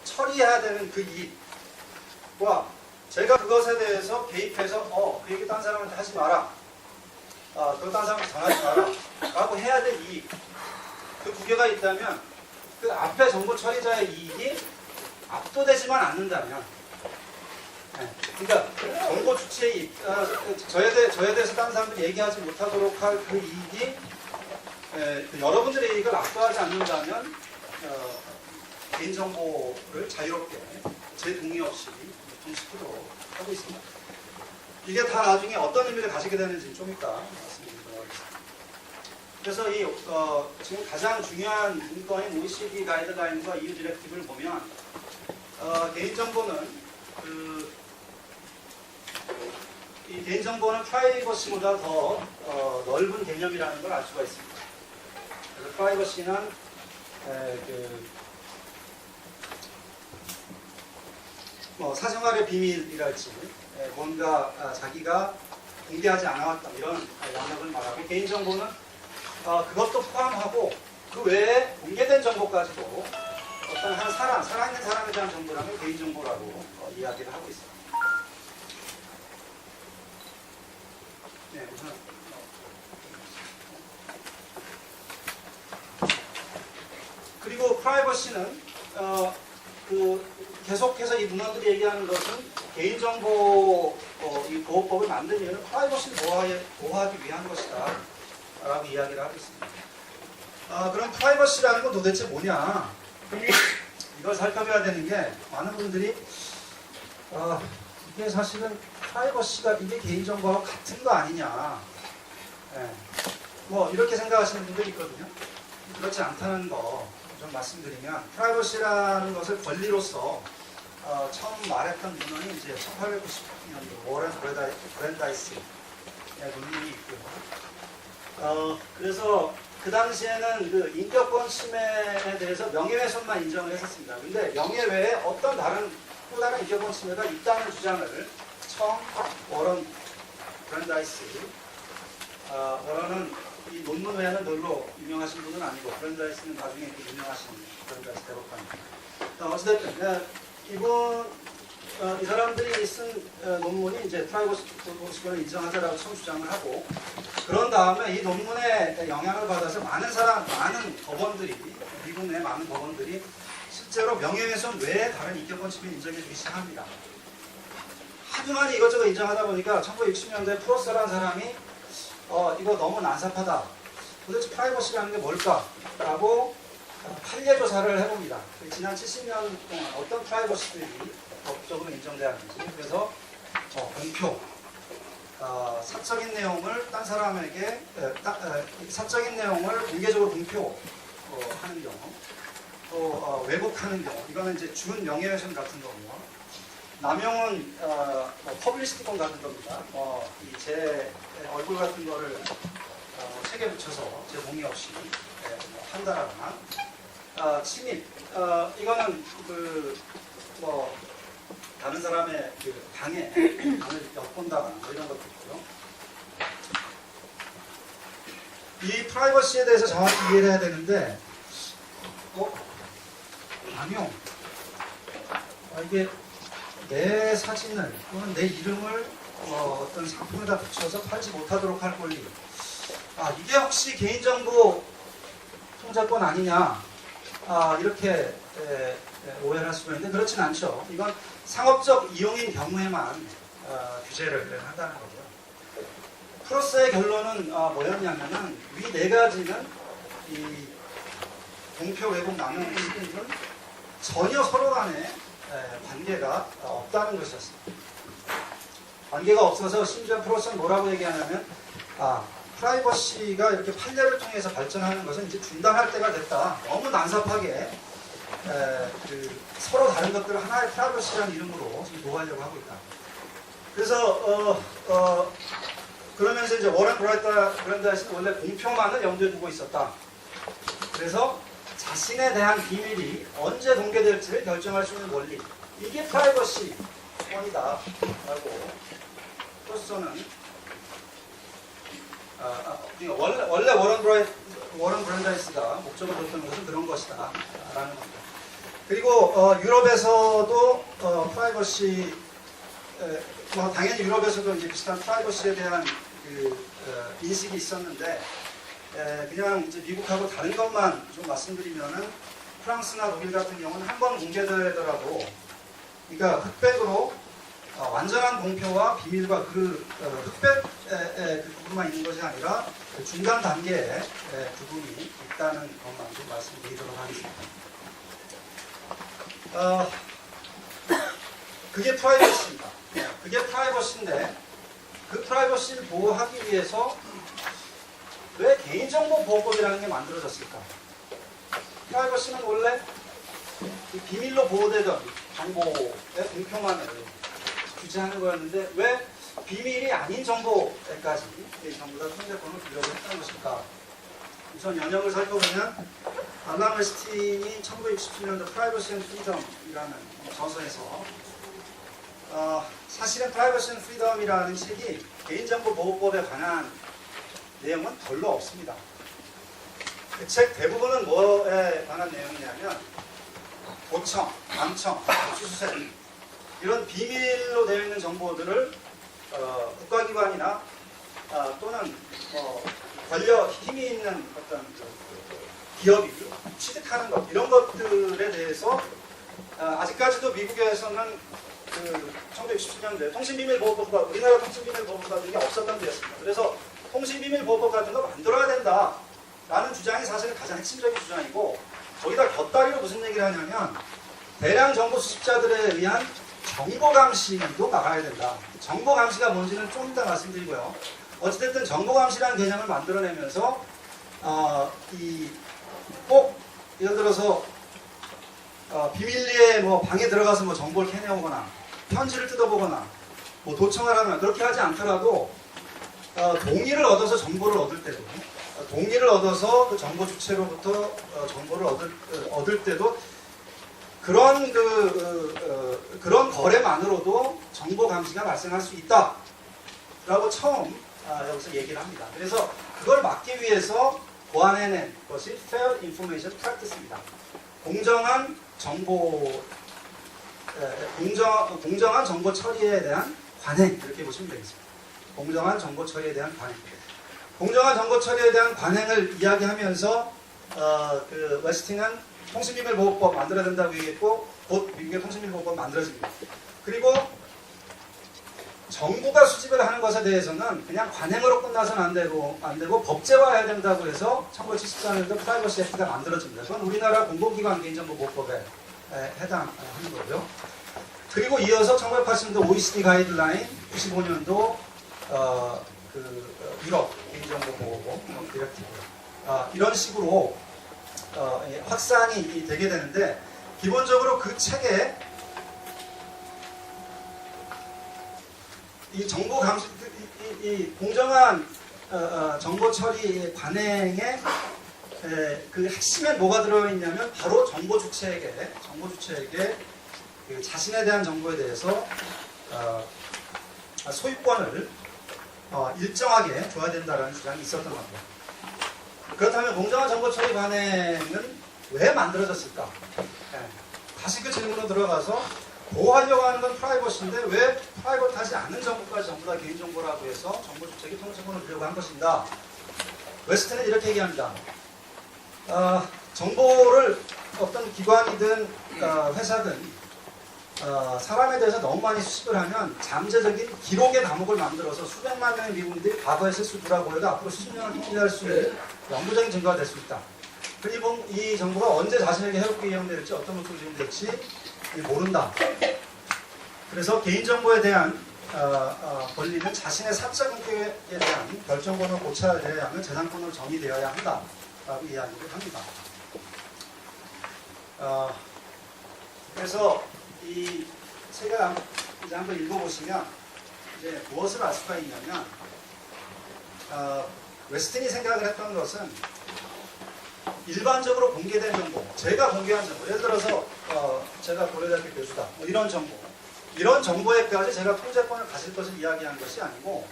Speaker 3: 처리해야 되는 그 이익과 제가 그것에 대해서 개입해서 그 얘기 딴 사람한테 하지 마라, 그거 딴 사람한테 전하지 마라 라고 해야 될 이익, 그 두 개가 있다면 그 앞에 정보 처리자의 이익이 압도되지만 않는다면, 그러니까 정보 주체의 이익, 저에 대해서 다른 사람들이 얘기하지 못하도록 할 그 이익이 여러분들의 이익을 압도하지 않는다면 개인정보를 자유롭게 제 동의 없이 유통시키도록 하고 있습니다. 이게 다 나중에 어떤 의미를 가지게 되는지 좀 이따 말씀드리도록 하겠습니다. 그래서 이 지금 가장 중요한 문건인 OECD 가이드라인과 EU 디렉티브를 보면 개인정보는 이 개인정보는 프라이버시보다 더 넓은 개념이라는 걸 알 수가 있습니다. 그래서 프라이버시는 사생활의 비밀이랄지 뭔가 자기가 공개하지 않았던 이런 영역을 말하고, 개인정보는 그것도 포함하고 그 외에 공개된 정보까지도 어떤 한 살아있는 사람에 대한 정보라면 개인정보라고 이야기를 하고 있습니다. 네, 우선 그리고 프라이버시는 계속해서 이 문헌들이 얘기하는 것은 개인정보 이 보호법을 만든 이유는 프라이버시를 보호하기 위한 것이다 라고 이야기를 하고 있습니다. 그럼 프라이버시라는 건 도대체 뭐냐, 이걸 살펴봐야 되는 게, 많은 분들이 이게 사실은 프라이버시가 이게 개인정보와 같은 거 아니냐, 이렇게 생각하시는 분들이 있거든요. 그렇지 않다는 거 좀 말씀드리면, 프라이버시라는 것을 권리로서 처음 말했던 문헌이 이제 1890년도 워렌 브랜다이스의 논문이 있고요. 그래서 그 당시에는 그 인격권 침해에 대해서 명예훼손만 인정을 했었습니다. 근데 명예 외에 어떤 또 다른 인격권 침해가 있다는 주장을 처음 워런 브랜다이스, 워런은 이 논문 외에는 별로 유명하신 분은 아니고, 브랜다이스는 나중에 유명하신 브랜다이스 대법관입니다. 어찌됐든 이 사람들이 쓴 논문이 이제 프라이버시권을 인정하자라고 처음 주장을 하고, 그런 다음에 이 논문에 영향을 받아서 많은 법원들이, 미국 내 많은 법원들이 실제로 명예훼손 외에 다른 인격권 침해 인정해주기 시작합니다. 하도 많이 이것저것 인정하다 보니까 1960년대에 프로스라는 사람이 이거 너무 난삽하다, 도대체 프라이버시라는 게 뭘까? 라고 판례 조사를 해봅니다. 지난 70년 동안 어떤 프라이버시들이 법적으로 인정되었는지, 그래서 공표, 사적인 내용을 딴 사람에게 사적인 내용을 공개적으로 공표하는 경우, 또 왜곡하는 경우, 이거는 이제 준 명예훼손 같은 거고요. 남용은 퍼블리시티권 같은 겁니다. 제 얼굴 같은 거를 책에 붙여서 제 동의 없이 판단하거나, 침입, 이거는 다른 사람의 방을 엿본다거나 이런 것도 있고요. 이 프라이버시에 대해서 정확히 이해를 해야 되는데, 남용, 이게 내 사진을 또는 내 이름을 어떤 상품에다 붙여서 팔지 못하도록 할 권리, 이게 혹시 개인정보 통제권 아니냐, 이렇게 오해를 할 수가 있는데, 그렇진 않죠. 이건 상업적 이용인 경우에만 규제를 한다는 거죠. 프로스의 결론은 뭐였냐면은, 위 네 가지는 이 공표, 왜곡, 남용, 침입은 전혀 서로 간에 관계가 없다는 것이었습니다. 관계가 없어서 심지어 프로스는 뭐라고 얘기하냐면, 프라이버시가 이렇게 판례를 통해서 발전하는 것은 이제 중단할 때가 됐다. 너무 난삽하게 서로 다른 것들을 하나의 프라이버시라는 이름으로 지금 보호하려고 하고 있다. 그래서 그러면서 이제 워런 브랜다이스는 원래 공표만을 염두에 두고 있었다. 그래서 자신에 대한 비밀이 언제 공개될지를 결정할 수 있는 원리, 이게 프라이버시 원이다 라고 포스터는 원래 워런 브랜다이스가 목적을 뒀던 것은 그런 것이다 라는 겁니다. 그리고 유럽에서도 프라이버시 뭐 당연히 유럽에서도 이제 비슷한 프라이버시에 대한 인식이 있었는데 그냥 이제 미국하고 다른 것만 좀 말씀드리면은 프랑스나 독일 같은 경우는 한 번 공개되더라도 그러니까 흑백으로 완전한 공표와 비밀과 그 흑백의 그 부분만 있는 것이 아니라 그 중간 단계의 부분이 있다는 것만 좀 말씀드리도록 하겠습니다. 그게 프라이버시입니다. 그게 프라이버시인데 그 프라이버시를 보호하기 위해서 왜 개인정보보호법이라는 게 만들어졌을까? 프라이버시는 원래 비밀로 보호되던 정보의 공표만을 규제하는 거였는데 왜 비밀이 아닌 정보에까지 전부 다 통제권을 주려고 했다는 것일까? 우선 연역을 살펴보면 알람 웨스틴이 1967년도 프라이버시 앤 프리덤이라는 저서에서 사실은 프라이버시 앤 프리덤이라는 책이 개인정보보호법에 관한 내용은 별로 없습니다. 그 책 대부분은 뭐에 관한 내용이냐면 도청, 감청, 수수세 이런 비밀로 되어 있는 정보들을 국가기관이나 또는 권력, 힘이 있는 어떤 기업이 취득하는 것 이런 것들에 대해서 아직까지도 미국에서는 그 1967년도에 통신비밀보호법과 우리나라 통신비밀보호법 같은 게 없었던 데였습니다. 그래서 통신비밀보호법 같은 거 만들어야 된다라는 주장이 사실은 가장 핵심적인 주장이고 거기다 곁다리로 무슨 얘기를 하냐면 대량 정보 수집자들에 의한 정보 감시도 나가야 된다. 정보 감시가 뭔지는 좀 이따 말씀드리고요. 어찌됐든 정보 감시라는 개념을 만들어내면서 꼭 예를 들어서 비밀리에 뭐 방에 들어가서 뭐 정보를 캐내오거나 편지를 뜯어보거나 뭐 도청을 하거나 그렇게 하지 않더라도 동의를 얻어서 정보를 얻을 때도 동의를 얻어서 그 정보 주체로부터 정보를 얻을 때도 그런 그런 거래만으로도 정보 감시가 발생할 수 있다라고 처음 여기서 얘기를 합니다. 그래서 그걸 막기 위해서 고안해낸 것이 Fair Information Practice입니다. 공정한 정보 처리에 대한 관행 이렇게 보시면 되겠습니다. 공정한 정보 처리에 대한 관행. 공정한 정보 처리에 대한 관행을 이야기하면서 그 웨스틴은 통신비밀보호법 만들어야 된다고 얘기했고 곧 미국의 통신비밀보호법 만들어집니다. 그리고 정부가 수집을 하는 것에 대해서는 그냥 관행으로 끝나서는 안 되고 법제화해야 된다고 해서 1974년도 프라이버시 액트가 만들어집니다. 그건 우리나라 공공기관 개인정보보호법에 해당하는 거고요. 그리고 이어서 1980년도 OECD 가이드라인, 95년도 유럽 개인정보보호법 디렉티브 이런 식으로 확산이 되게 되는데 기본적으로 그 책에 이 정보 감시, 이 공정한 정보 처리 관행의 그 핵심에 뭐가 들어있냐면 바로 정보 주체에게 그 자신에 대한 정보에 대해서 소유권을 일정하게 줘야 된다는 주장이 있었던 겁니다. 그렇다면 공정한 정보 처리 관행은 왜 만들어졌을까? 다시 그 질문으로 들어가서 보호하려고 하는 건 프라이버시인데 왜 프라이버트하지 않은 정보까지 전부 다 개인정보라고 해서 정보 주체에게 통제권을 주려고 한 것인가? 웨스트는 이렇게 얘기합니다. 정보를 어떤 기관이든 회사든 사람에 대해서 너무 많이 수집을 하면 잠재적인 기록의 감옥을 만들어서 수백만 명의 미국인들이 과거에 실수더라고 해도 앞으로 수십 년을 기다릴 수 있는 영구적인 증거가 될 수 있다. 그리고 이 정보가 언제 자신에게 해롭게 이용될지 어떤 목적으로 이용될지 모른다. 그래서 개인정보에 대한 권리는 자신의 사적 인격에 대한 결정권을 고쳐야 하면 재산권으로 정의되어야 한다라고 이야기를 합니다. 그래서 이 책을 이제 한번 읽어보시면 이제 무엇을 알 수가 있냐면 웨스틴이 생각을 했던 것은 일반적으로 공개된 정보, 제가 공개한 정보, 예를 들어서 제가 고려대학교 교수다, 뭐 이런 정보, 이런 정보에까지 제가 통제권을 가질 것을 이야기한 것이 아니고,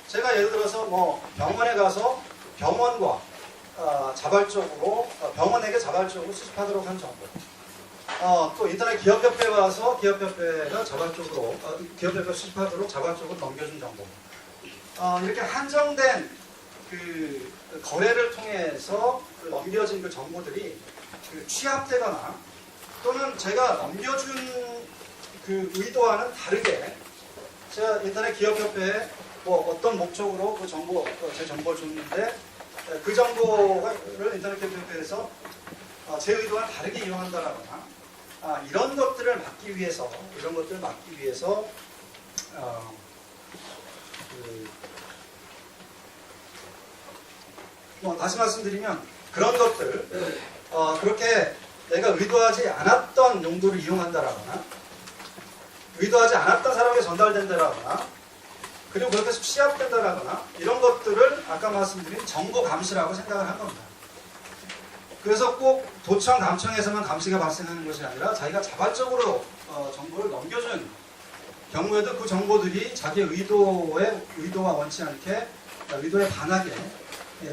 Speaker 3: 제가 예를 들어서 뭐 병원에 가서 병원과 자발적으로 병원에게 자발적으로 수집하도록 한 정보, 또 인터넷 기업협회에 와서 기업협회가 자발적으로 기업협회가 수집하도록 자발적으로 넘겨준 정보, 이렇게 한정된 그 거래를 통해서 넘겨진 그 정보들이 취합되거나 또는 제가 넘겨준 그 의도와는 다르게 제가 인터넷 기업협회에 뭐 어떤 목적으로 그 정보, 제 정보를 줬는데 그 정보를 인터넷 기업협회에서 제 의도와는 다르게 이용한다라거나 이런 것들을 막기 위해서 다시 말씀드리면 그런 것들 그렇게 내가 의도하지 않았던 용도를 이용한다라거나 의도하지 않았던 사람에게 전달된다라거나 그리고 그렇게 해서 취합된다라거나 이런 것들을 아까 말씀드린 정보 감시라고 생각을 한 겁니다. 그래서 꼭 도청, 감청에서만 감시가 발생하는 것이 아니라 자기가 자발적으로 정보를 넘겨준 경우에도 그 정보들이 자기의 의도와 원치 않게 의도에 반하게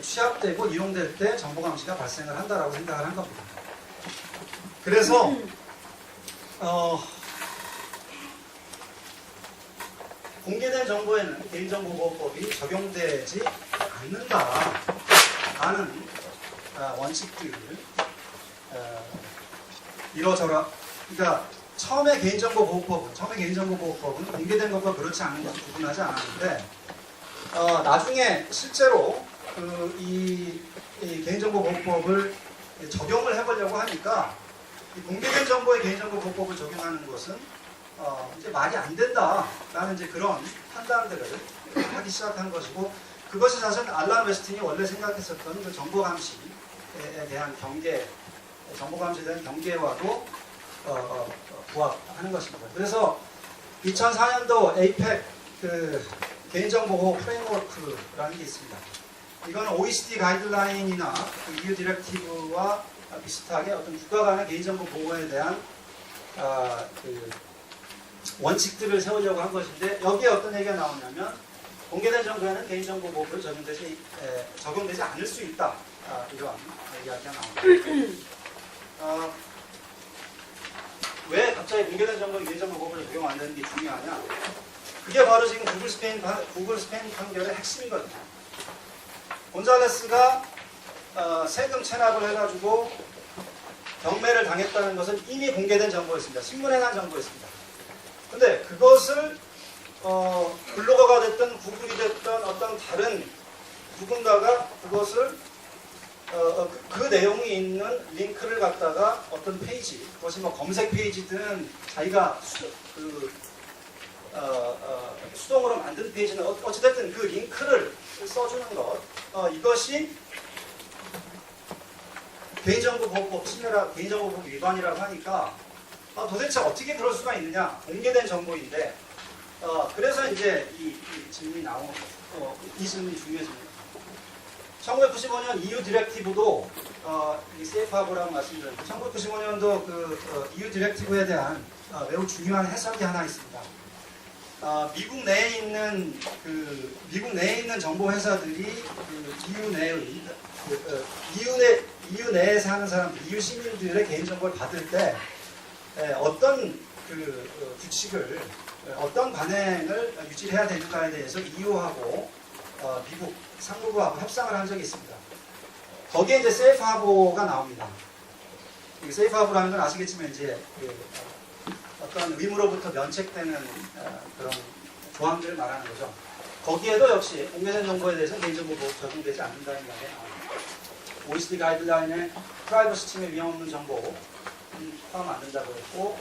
Speaker 3: 취합되고 이용될 때 정보 감시가 발생을 한다라고 생각을 한 겁니다. 그래서 공개된 정보에는 개인정보보호법이 적용되지 않는다라는 원칙들을 이러저러, 그러니까 처음에 개인정보보호법은 공개된 것과 그렇지 않은 것을 구분하지 않았는데 나중에 실제로 이 개인정보보호법을 적용을 해보려고 하니까 이 공개된 정보의 개인정보보호법을 적용하는 것은 이제 말이 안 된다라는 이제 그런 판단들을 하기 시작한 것이고, 그것이 사실 알란 웨스틴이 원래 생각했었던 그 정보 감시에 대한 정보 감시에 대한 경계와도 부합하는 것입니다. 그래서 2004년도 에이펙 그 개인정보보호 프레임워크라는 게 있습니다. 이거는 OECD 가이드라인이나 그 EU 디렉티브와 비슷하게 어떤 국가 간의 개인정보 보호에 대한 그 원칙들을 세우려고 한 것인데, 여기에 어떤 얘기가 나오냐면 공개된 정보에는 개인정보 보호법이 적용되지 않을 수 있다, 이러한 이야기가 나옵니다. 왜 갑자기 공개된 정보에 개인정보 보호법이 적용 안 되는 게 중요하냐? 그게 바로 지금 구글 스페인 판결의 핵심이거든요. 곤잘레스가 세금 체납을 해가지고 경매를 당했다는 것은 이미 공개된 정보였습니다. 신문에 난 정보였습니다. 근데 그것을 블로거가 됐든 구글이 됐든 어떤 다른 누군가가 그것을 그 내용이 있는 링크를 갖다가 어떤 페이지, 그것이 뭐 검색 페이지든 자기가 수동으로 만든 페이지는 어찌됐든 그 링크를 써주는 것, 이것이 개인정보보호법 개인정보보호법 위반이라고 하니까 도대체 어떻게 그럴 수가 있느냐? 공개된 정보인데, 그래서 이제 이 질문이 나온 이 질문이 중요해집니다. 1995년 EU 디렉티브도 이 세이프하버라고 말씀드렸는데, 1995년도 그 EU 디렉티브에 대한 매우 중요한 해석이 하나 있습니다. 미국 내에 있는 정보 회사들이 EU 내에 사는 사람들, EU 시민들의 개인 정보를 받을 때 어떤 규칙을, 어떤 관행을 유지해야 되는가에 대해서 EU하고 미국 상무부하고 협상을 한 적이 있습니다. 거기에 이제 세이프하버가 나옵니다. 세이프하버라는 건 아시겠지만 이제 어떤 의무로부터 면책되는 그런 조항들을 말하는 거죠. 거기에도 역시 공개된 정보에 대해서 개인정보보호법 적용되지 않는다는 이야기가 나옵니다. OECD 가이드라인에 프라이버시 침해 위험 없는 정보 포함 안 된다고 했고,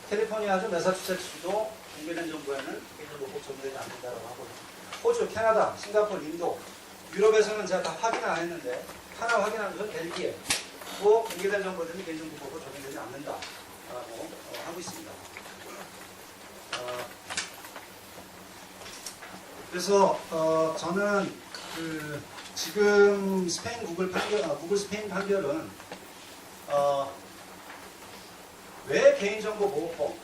Speaker 3: 캘리포니아주, 매사추세츠주도 공개된 정보에는 개인정보보호법 적용되지 않는다고 하고, 호주, 캐나다, 싱가포르, 인도, 유럽에서는 제가 다 확인을 안 했는데 하나 확인한 것은 벨기에, 공개된 정보들은 개인정보보호법 적용되지 않는다라고 하고 있습니다. 그래서 저는 지금 스페인 구글 판결, 구글 스페인 판결은 왜 개인정보보호법을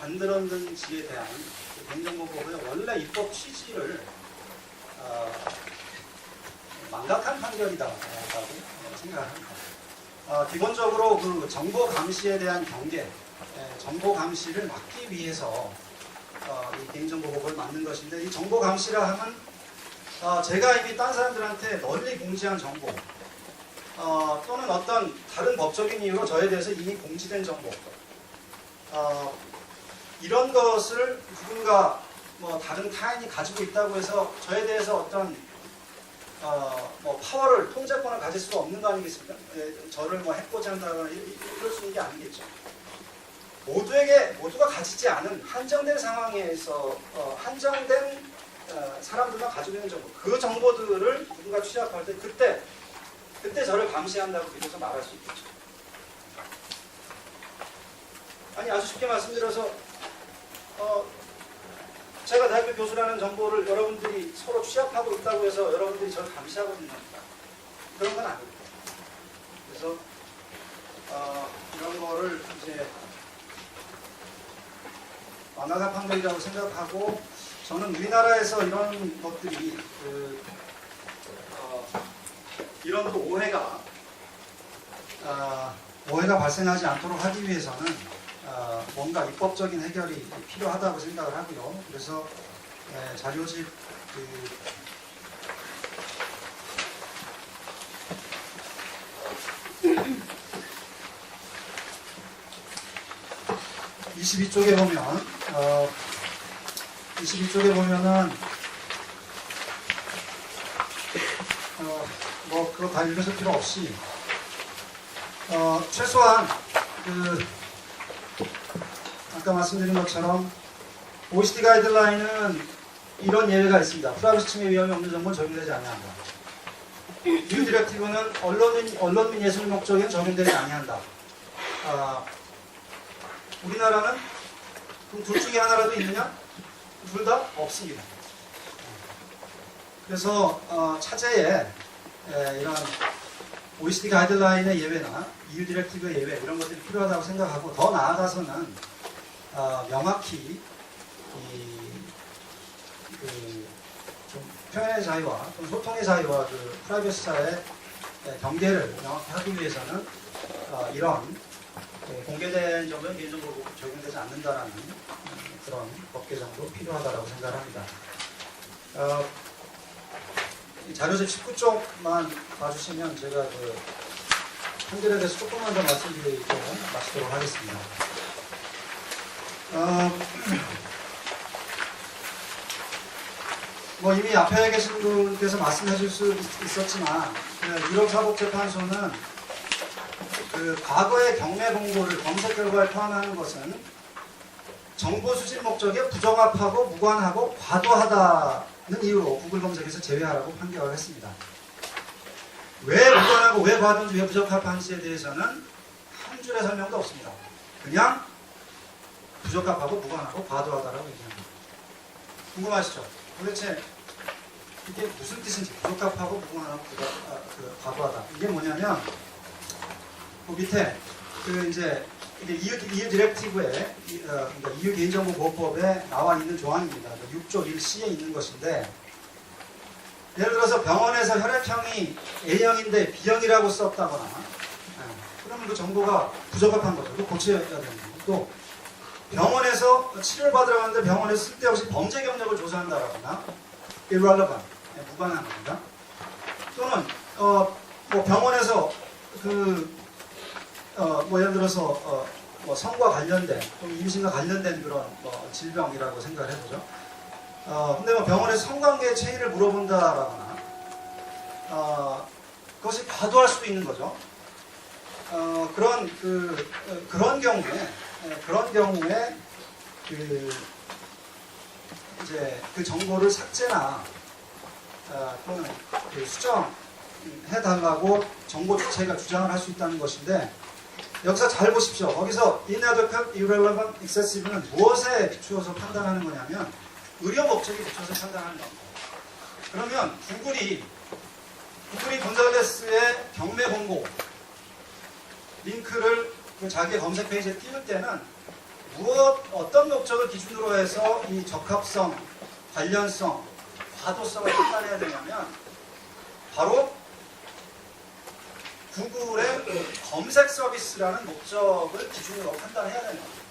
Speaker 3: 만들었는지에 대한 개인정보보호법의 원래 입법 취지를 망각한 판결이다라고 생각합니다. 기본적으로 그 정보 감시에 대한 경계, 정보 감시를 막기 위해서 이 개인정보법을 만든 것인데, 이 정보 감시라 하면 제가 이미 딴 사람들한테 널리 공지한 정보, 또는 어떤 다른 법적인 이유로 저에 대해서 이미 공지된 정보, 이런 것을 누군가 뭐 다른 타인이 가지고 있다고 해서 저에 대해서 어떤 뭐 파워를, 통제권을 가질 수가 없는 거 아니겠습니까? 저를 뭐 해코지 한다거나 이럴 수 있는 게 아니겠죠. 모두가 가지지 않은 한정된 상황에서 한정된 사람들만 가지고 있는 정보, 그 정보들을 누군가 취합할 때 그때 저를 감시한다고 비로소 말할 수 있겠죠. 아니, 아주 쉽게 말씀드려서 제가 대학교 교수라는 정보를 여러분들이 서로 취합하고 있다고 해서 여러분들이 저를 감시하고 있는 겁니다. 그런 건 아닙니다. 그래서 이런 거를 이제 완화가 판결이라고 생각하고, 저는 우리나라에서 이런 것들이 이런 또 오해가 발생하지 않도록 하기 위해서는 뭔가 입법적인 해결이 필요하다고 생각을 하고요. 그래서 자료집 22쪽에 보면 22쪽에 보면은 뭐 그거 다 읽으실 필요 없이 최소한 아까 말씀드린 것처럼 OECD 가이드라인은 이런 예외가 있습니다. 프라이버시 침해 위험이 없는 정보는 적용되지 아니한다. EU 디렉티브는 언론 및 예술 목적에는 적용되지 아니한다. 우리나라는 그럼 둘 중에 하나라도 있느냐? 둘 다 없습니다. 그래서 차제에 이런 OECD 가이드라인의 예외나 EU 디렉티브의 예외, 이런 것들이 필요하다고 생각하고, 더 나아가서는 명확히 좀 표현의 자유와 좀 소통의 자유와 그 프라이버시사의 경계를 명확히 하기 위해서는 이런 공개된 정보는 개인정보로 적용되지 않는다라는 그런 법 개정도 필요하다고 생각합니다. 자료집 19쪽만 봐주시면 제가 그 판결에 대해서 조금만 더 말씀드리고 마치도록 하겠습니다. 뭐 이미 앞에 계신 분께서 말씀해 줄 수 있었지만, 유럽사법재판소는 그 과거의 경매 공고를 검색 결과에 포함하는 것은 정보 수집 목적에 부적합하고 무관하고 과도하다는 이유로 구글 검색에서 제외하라고 판결을 했습니다. 왜 무관하고 왜 과도한지 왜 부적합한지에 대해서는 한 줄의 설명도 없습니다. 그냥 부적합하고 무관하고 과도하다라고 얘기합니다. 궁금하시죠? 도대체 이게 무슨 뜻인지, 부적합하고 무관하고 과도하다. 이게 뭐냐면, 그 밑에 이제 이게 EU 디렉티브에 그러니까 EU 개인정보보호법에 나와 있는 조항입니다. 6조 1C에 있는 것인데, 예를 들어서 병원에서 혈액형이 A형인데 B형이라고 썼다거나, 그러면 그 정보가 부적합한 거죠. 그거 고쳐야 되는 거고, 또 병원에서 치료를 받으러 갔는데 병원에서 쓸데없이 범죄 경력을 조사한다거나, irrelevant, 무관한 겁니다. 또는 뭐 병원에서 뭐 예를 들어서 뭐 성과 관련된 또는 임신과 관련된 그런 뭐 질병이라고 생각을 해보죠. 근데 뭐 병원에서 성관계 체의를 물어본다라거나 그것이 과도할 수도 있는 거죠. 그런 경우에 이제 그 정보를 삭제나 또는 수정해달라고 정보 주체가 주장을 할 수 있다는 것인데, 여기서 잘 보십시오. 거기서 inadequate, irrelevant, excessive는 무엇에 비추어서 판단하는 거냐면 의료 목적에 비추어서 판단하는 겁니다. 그러면 구글이 곤잘레스의 경매 공고 링크를 그 자기의 검색 페이지에 띄울 때는 어떤 목적을 기준으로 해서 이 적합성, 관련성, 과도성을 판단해야 되냐면 바로 구글의 검색 서비스라는 목적을 기준으로 판단해야 되는 겁니다.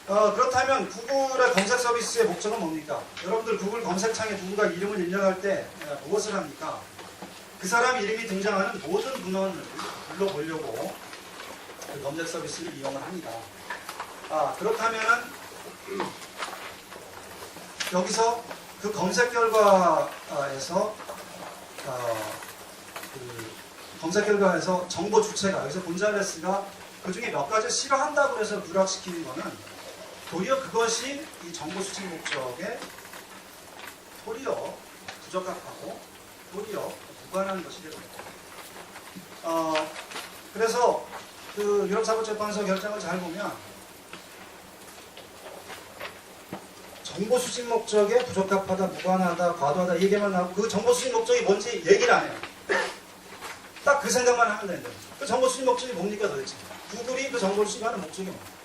Speaker 3: 그렇다면 구글의 검색 서비스의 목적은 뭡니까? 여러분들 구글 검색창에 누군가 이름을 입력할 때 무엇을 합니까? 그 사람 이름이 등장하는 모든 문헌을 불러보려고 그 검색 서비스를 이용을 합니다. 그렇다면은 여기서 그 검색 결과에서 정보 주체가 여기서 곤잘레스가 그 중에 몇 가지 싫어한다고 해서 누락시키는 거는 도리어 그것이 이 정보 수집 목적에 도리어 부적합하고 도리어 무관한 것이 되거든요. 그래서 그 유럽사법재판소 결정을 잘 보면 정보 수집 목적에 부적합하다, 무관하다, 과도하다 이 얘기만 나오고 그 정보 수집 목적이 뭔지 얘기를 안 해요. 딱 그 생각만 하면 되는데 그 정보 수집 목적이 뭡니까 도대체? 구글이 그 정보를 수집하는 목적이 뭡니까?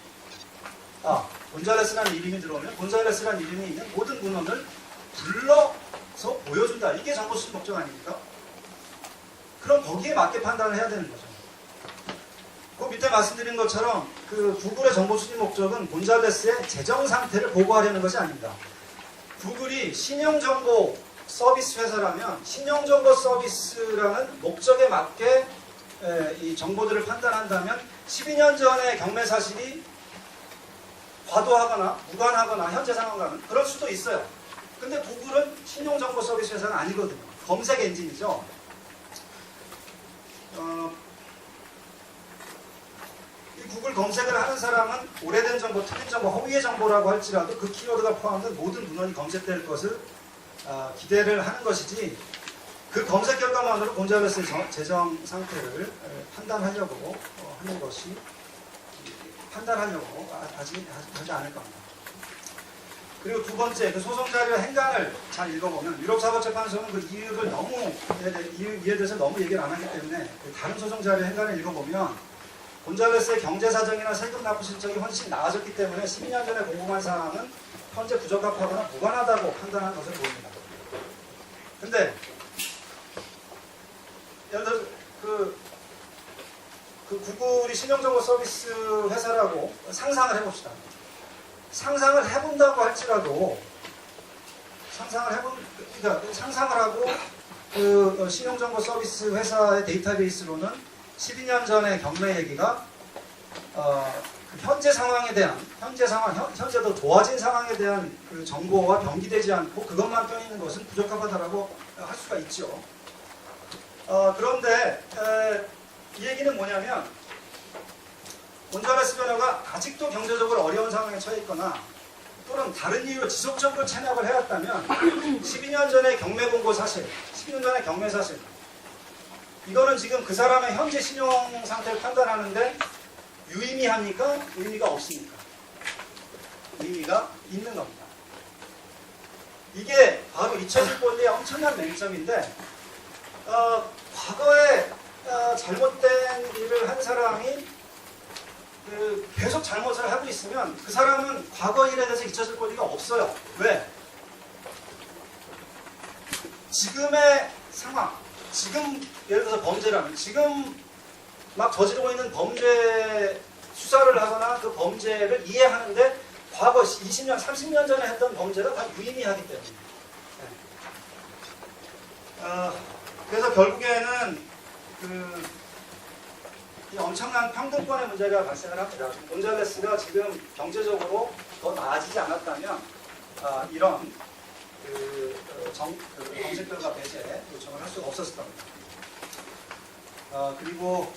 Speaker 3: 곤잘레스라는 이름이 들어오면 곤잘레스라는 이름이 있는 모든 문헌을 불러서 보여준다. 이게 정보 수집 목적 아닙니까? 그럼 거기에 맞게 판단을 해야 되는 거죠. 그 밑에 말씀드린 것처럼 그 구글의 정보 수집 목적은 곤잘레스의 재정 상태를 보고하려는 것이 아닙니다. 구글이 신용정보 서비스 회사라면 신용정보 서비스라는 목적에 맞게 이 정보들을 판단한다면 12년 전의 경매 사실이 과도하거나 무관하거나 현재 상황과는 그럴 수도 있어요. 근데 구글은 신용정보 서비스 회사는 아니거든요. 검색 엔진이죠. 이 구글 검색을 하는 사람은 오래된 정보, 틀린 정보, 허위의 정보라고 할지라도 그 키워드가 포함된 모든 문헌이 검색될 것을 기대를 하는 것이지 그 검색 결과만으로 곤잘레스의 재정 상태를 판단하려고 하는 것이 판단하려고 하지 않을 겁니다. 그리고 두 번째, 그 소송 자료 행간을 잘 읽어보면 유럽사법재판소는 그 이유에 대해서 너무 얘기를 안 하기 때문에 다른 소송 자료 행간을 읽어보면 곤잘레스의 경제사정이나 세금 납부 실적이 훨씬 나아졌기 때문에 12년 전에 공고한 사항은 현재 부적합하거나 무관하다고 판단한 것을 보입니다. 근데 예를 들어 그 구글이 신용정보 서비스 회사라고 상상을 해봅시다. 상상을 해본다고 할지라도 상상을 하고 그 신용정보 서비스 회사의 데이터베이스로는 12년 전의 경매 얘기가 그 현재 상황에 대한 현재 더 좋아진 상황에 대한 그 정보와 병기되지 않고 그것만 떠 있는 것은 부적합하다라고 할 수가 있죠. 그런데 이 얘기는 뭐냐면 곤잘레스 변호가 아직도 경제적으로 어려운 상황에 처해 있거나 또는 다른 이유로 지속적으로 체납을 해왔다면 12년 전의 경매 공고 사실, 12년 전의 경매 사실 이거는 지금 그 사람의 현재 신용 상태를 판단하는데 유의미합니까? 의미가 없습니까? 의미가 있는 겁니다. 이게 바로 잊혀질 권리의 엄청난 맹점인데 과거에 잘못된 일을 한 사람이 계속 잘못을 하고 있으면 그 사람은 과거 일에 대해서 잊혀질 권리가 없어요. 왜? 지금의 상황, 지금 예를 들어서 범죄라면 지금 막 저지르고 있는 범죄 수사를 하거나 그 범죄를 이해하는데 과거 20년, 30년 전에 했던 범죄가 다 유의미하기 때문입니다. 그래서 결국에는 이 엄청난 평등권의 문제가 발생을 합니다. 곤잘레스가 지금 경제적으로 더 나아지지 않았다면 이런 검색 결과 배제 요청을 할 수가 없었을 겁니다. 그리고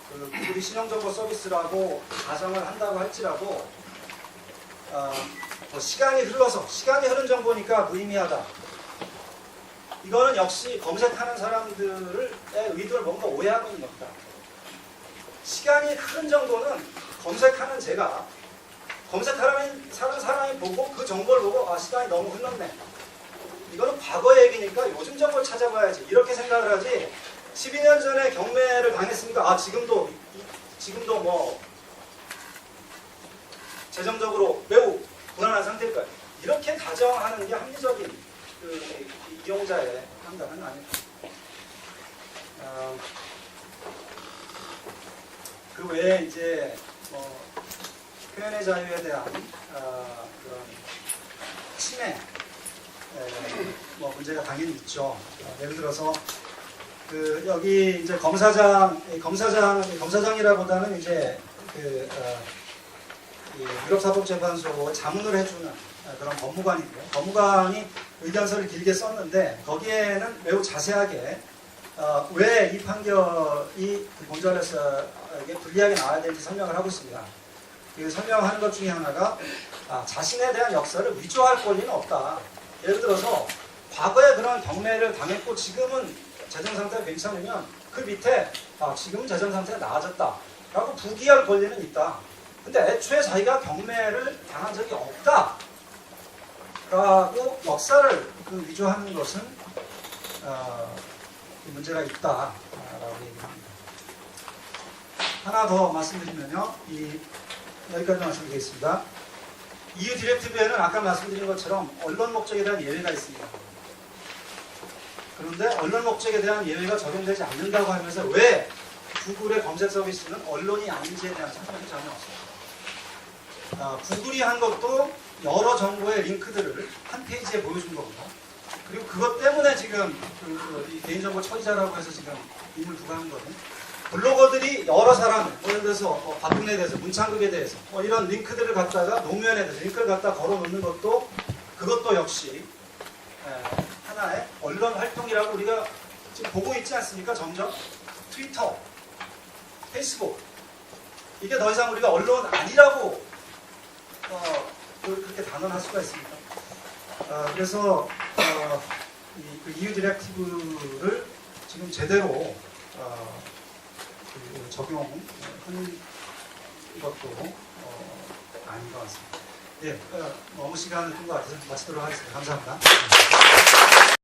Speaker 3: 구글이 신용정보 서비스라고 가정을 한다고 할지라도 시간이 흐른 정보니까 무의미하다. 이거는 역시 검색하는 사람들의 의도를 뭔가 오해하고 있는 겁니다. 시간이 흐른 정도는 검색하는 제가 검색하는 사람이 보고 그 정보를 보고 시간이 너무 흘렀네. 이거는 과거 얘기니까 요즘 정보를 찾아봐야지 이렇게 생각을 하지 12년 전에 경매를 당했으니까 지금도 뭐 재정적으로 매우 불안한 상태일까요? 이렇게 가정하는 게 합리적인 그 이용자의 판단은 아닙니다. 그 외에 이제 표현의 자유에 대한 그런 침해 문제가 당연히 있죠. 예를 들어서 그 여기 이제 검사장이라보다는 이제 이 유럽사법재판소 자문을 해주는 그런 법무관인데요. 법무관이 의견서를 길게 썼는데 거기에는 매우 자세하게 왜 이 판결이 곤잘레스에게 불리하게 나와야 될지 설명을 하고 있습니다. 그 설명하는 것 중에 하나가 자신에 대한 역사를 위조할 권리는 없다. 예를 들어서 과거에 그런 경매를 당했고 지금은 재정 상태가 괜찮으면 그 밑에 지금은 재정 상태가 나아졌다 라고 부기할 권리는 있다. 근데 애초에 자기가 경매를 당한 적이 없다 라고 역사를 위조하는 것은 문제가 있다 라고 얘기합니다. 하나 더 말씀드리면요, 여기까지 말씀드리겠습니다. EU 디렉티브에는 아까 말씀드린 것처럼 언론 목적에 대한 예외가 있습니다. 그런데 언론 목적에 대한 예외가 적용되지 않는다고 하면서 왜 구글의 검색 서비스는 언론이 아닌지에 대한 설명이 전혀 없습니다. 구글이 한 것도 여러 정보의 링크들을 한 페이지에 보여준 겁니다. 그리고 그것 때문에 지금 이 개인정보 처리자라고 해서 지금 임을 부과한 거는 블로거들이 여러 사람, 예를 들어서 박근혜에 대해서, 문창극에 대해서 이런 링크들을 갖다가 노무현에 대해서 링크를 갖다 걸어놓는 것도 그것도 역시 하나의 언론 활동이라고 우리가 지금 보고 있지 않습니까? 점점 트위터, 페이스북 이게 더 이상 우리가 언론 아니라고 그렇게 단언할 수가 있습니다. 그래서 그 EU 디렉티브를 지금 제대로 적용하는 것도 아닌 것 같습니다. 예, 너무 시간을 끈 것 같아서 마치도록 하겠습니다. 감사합니다.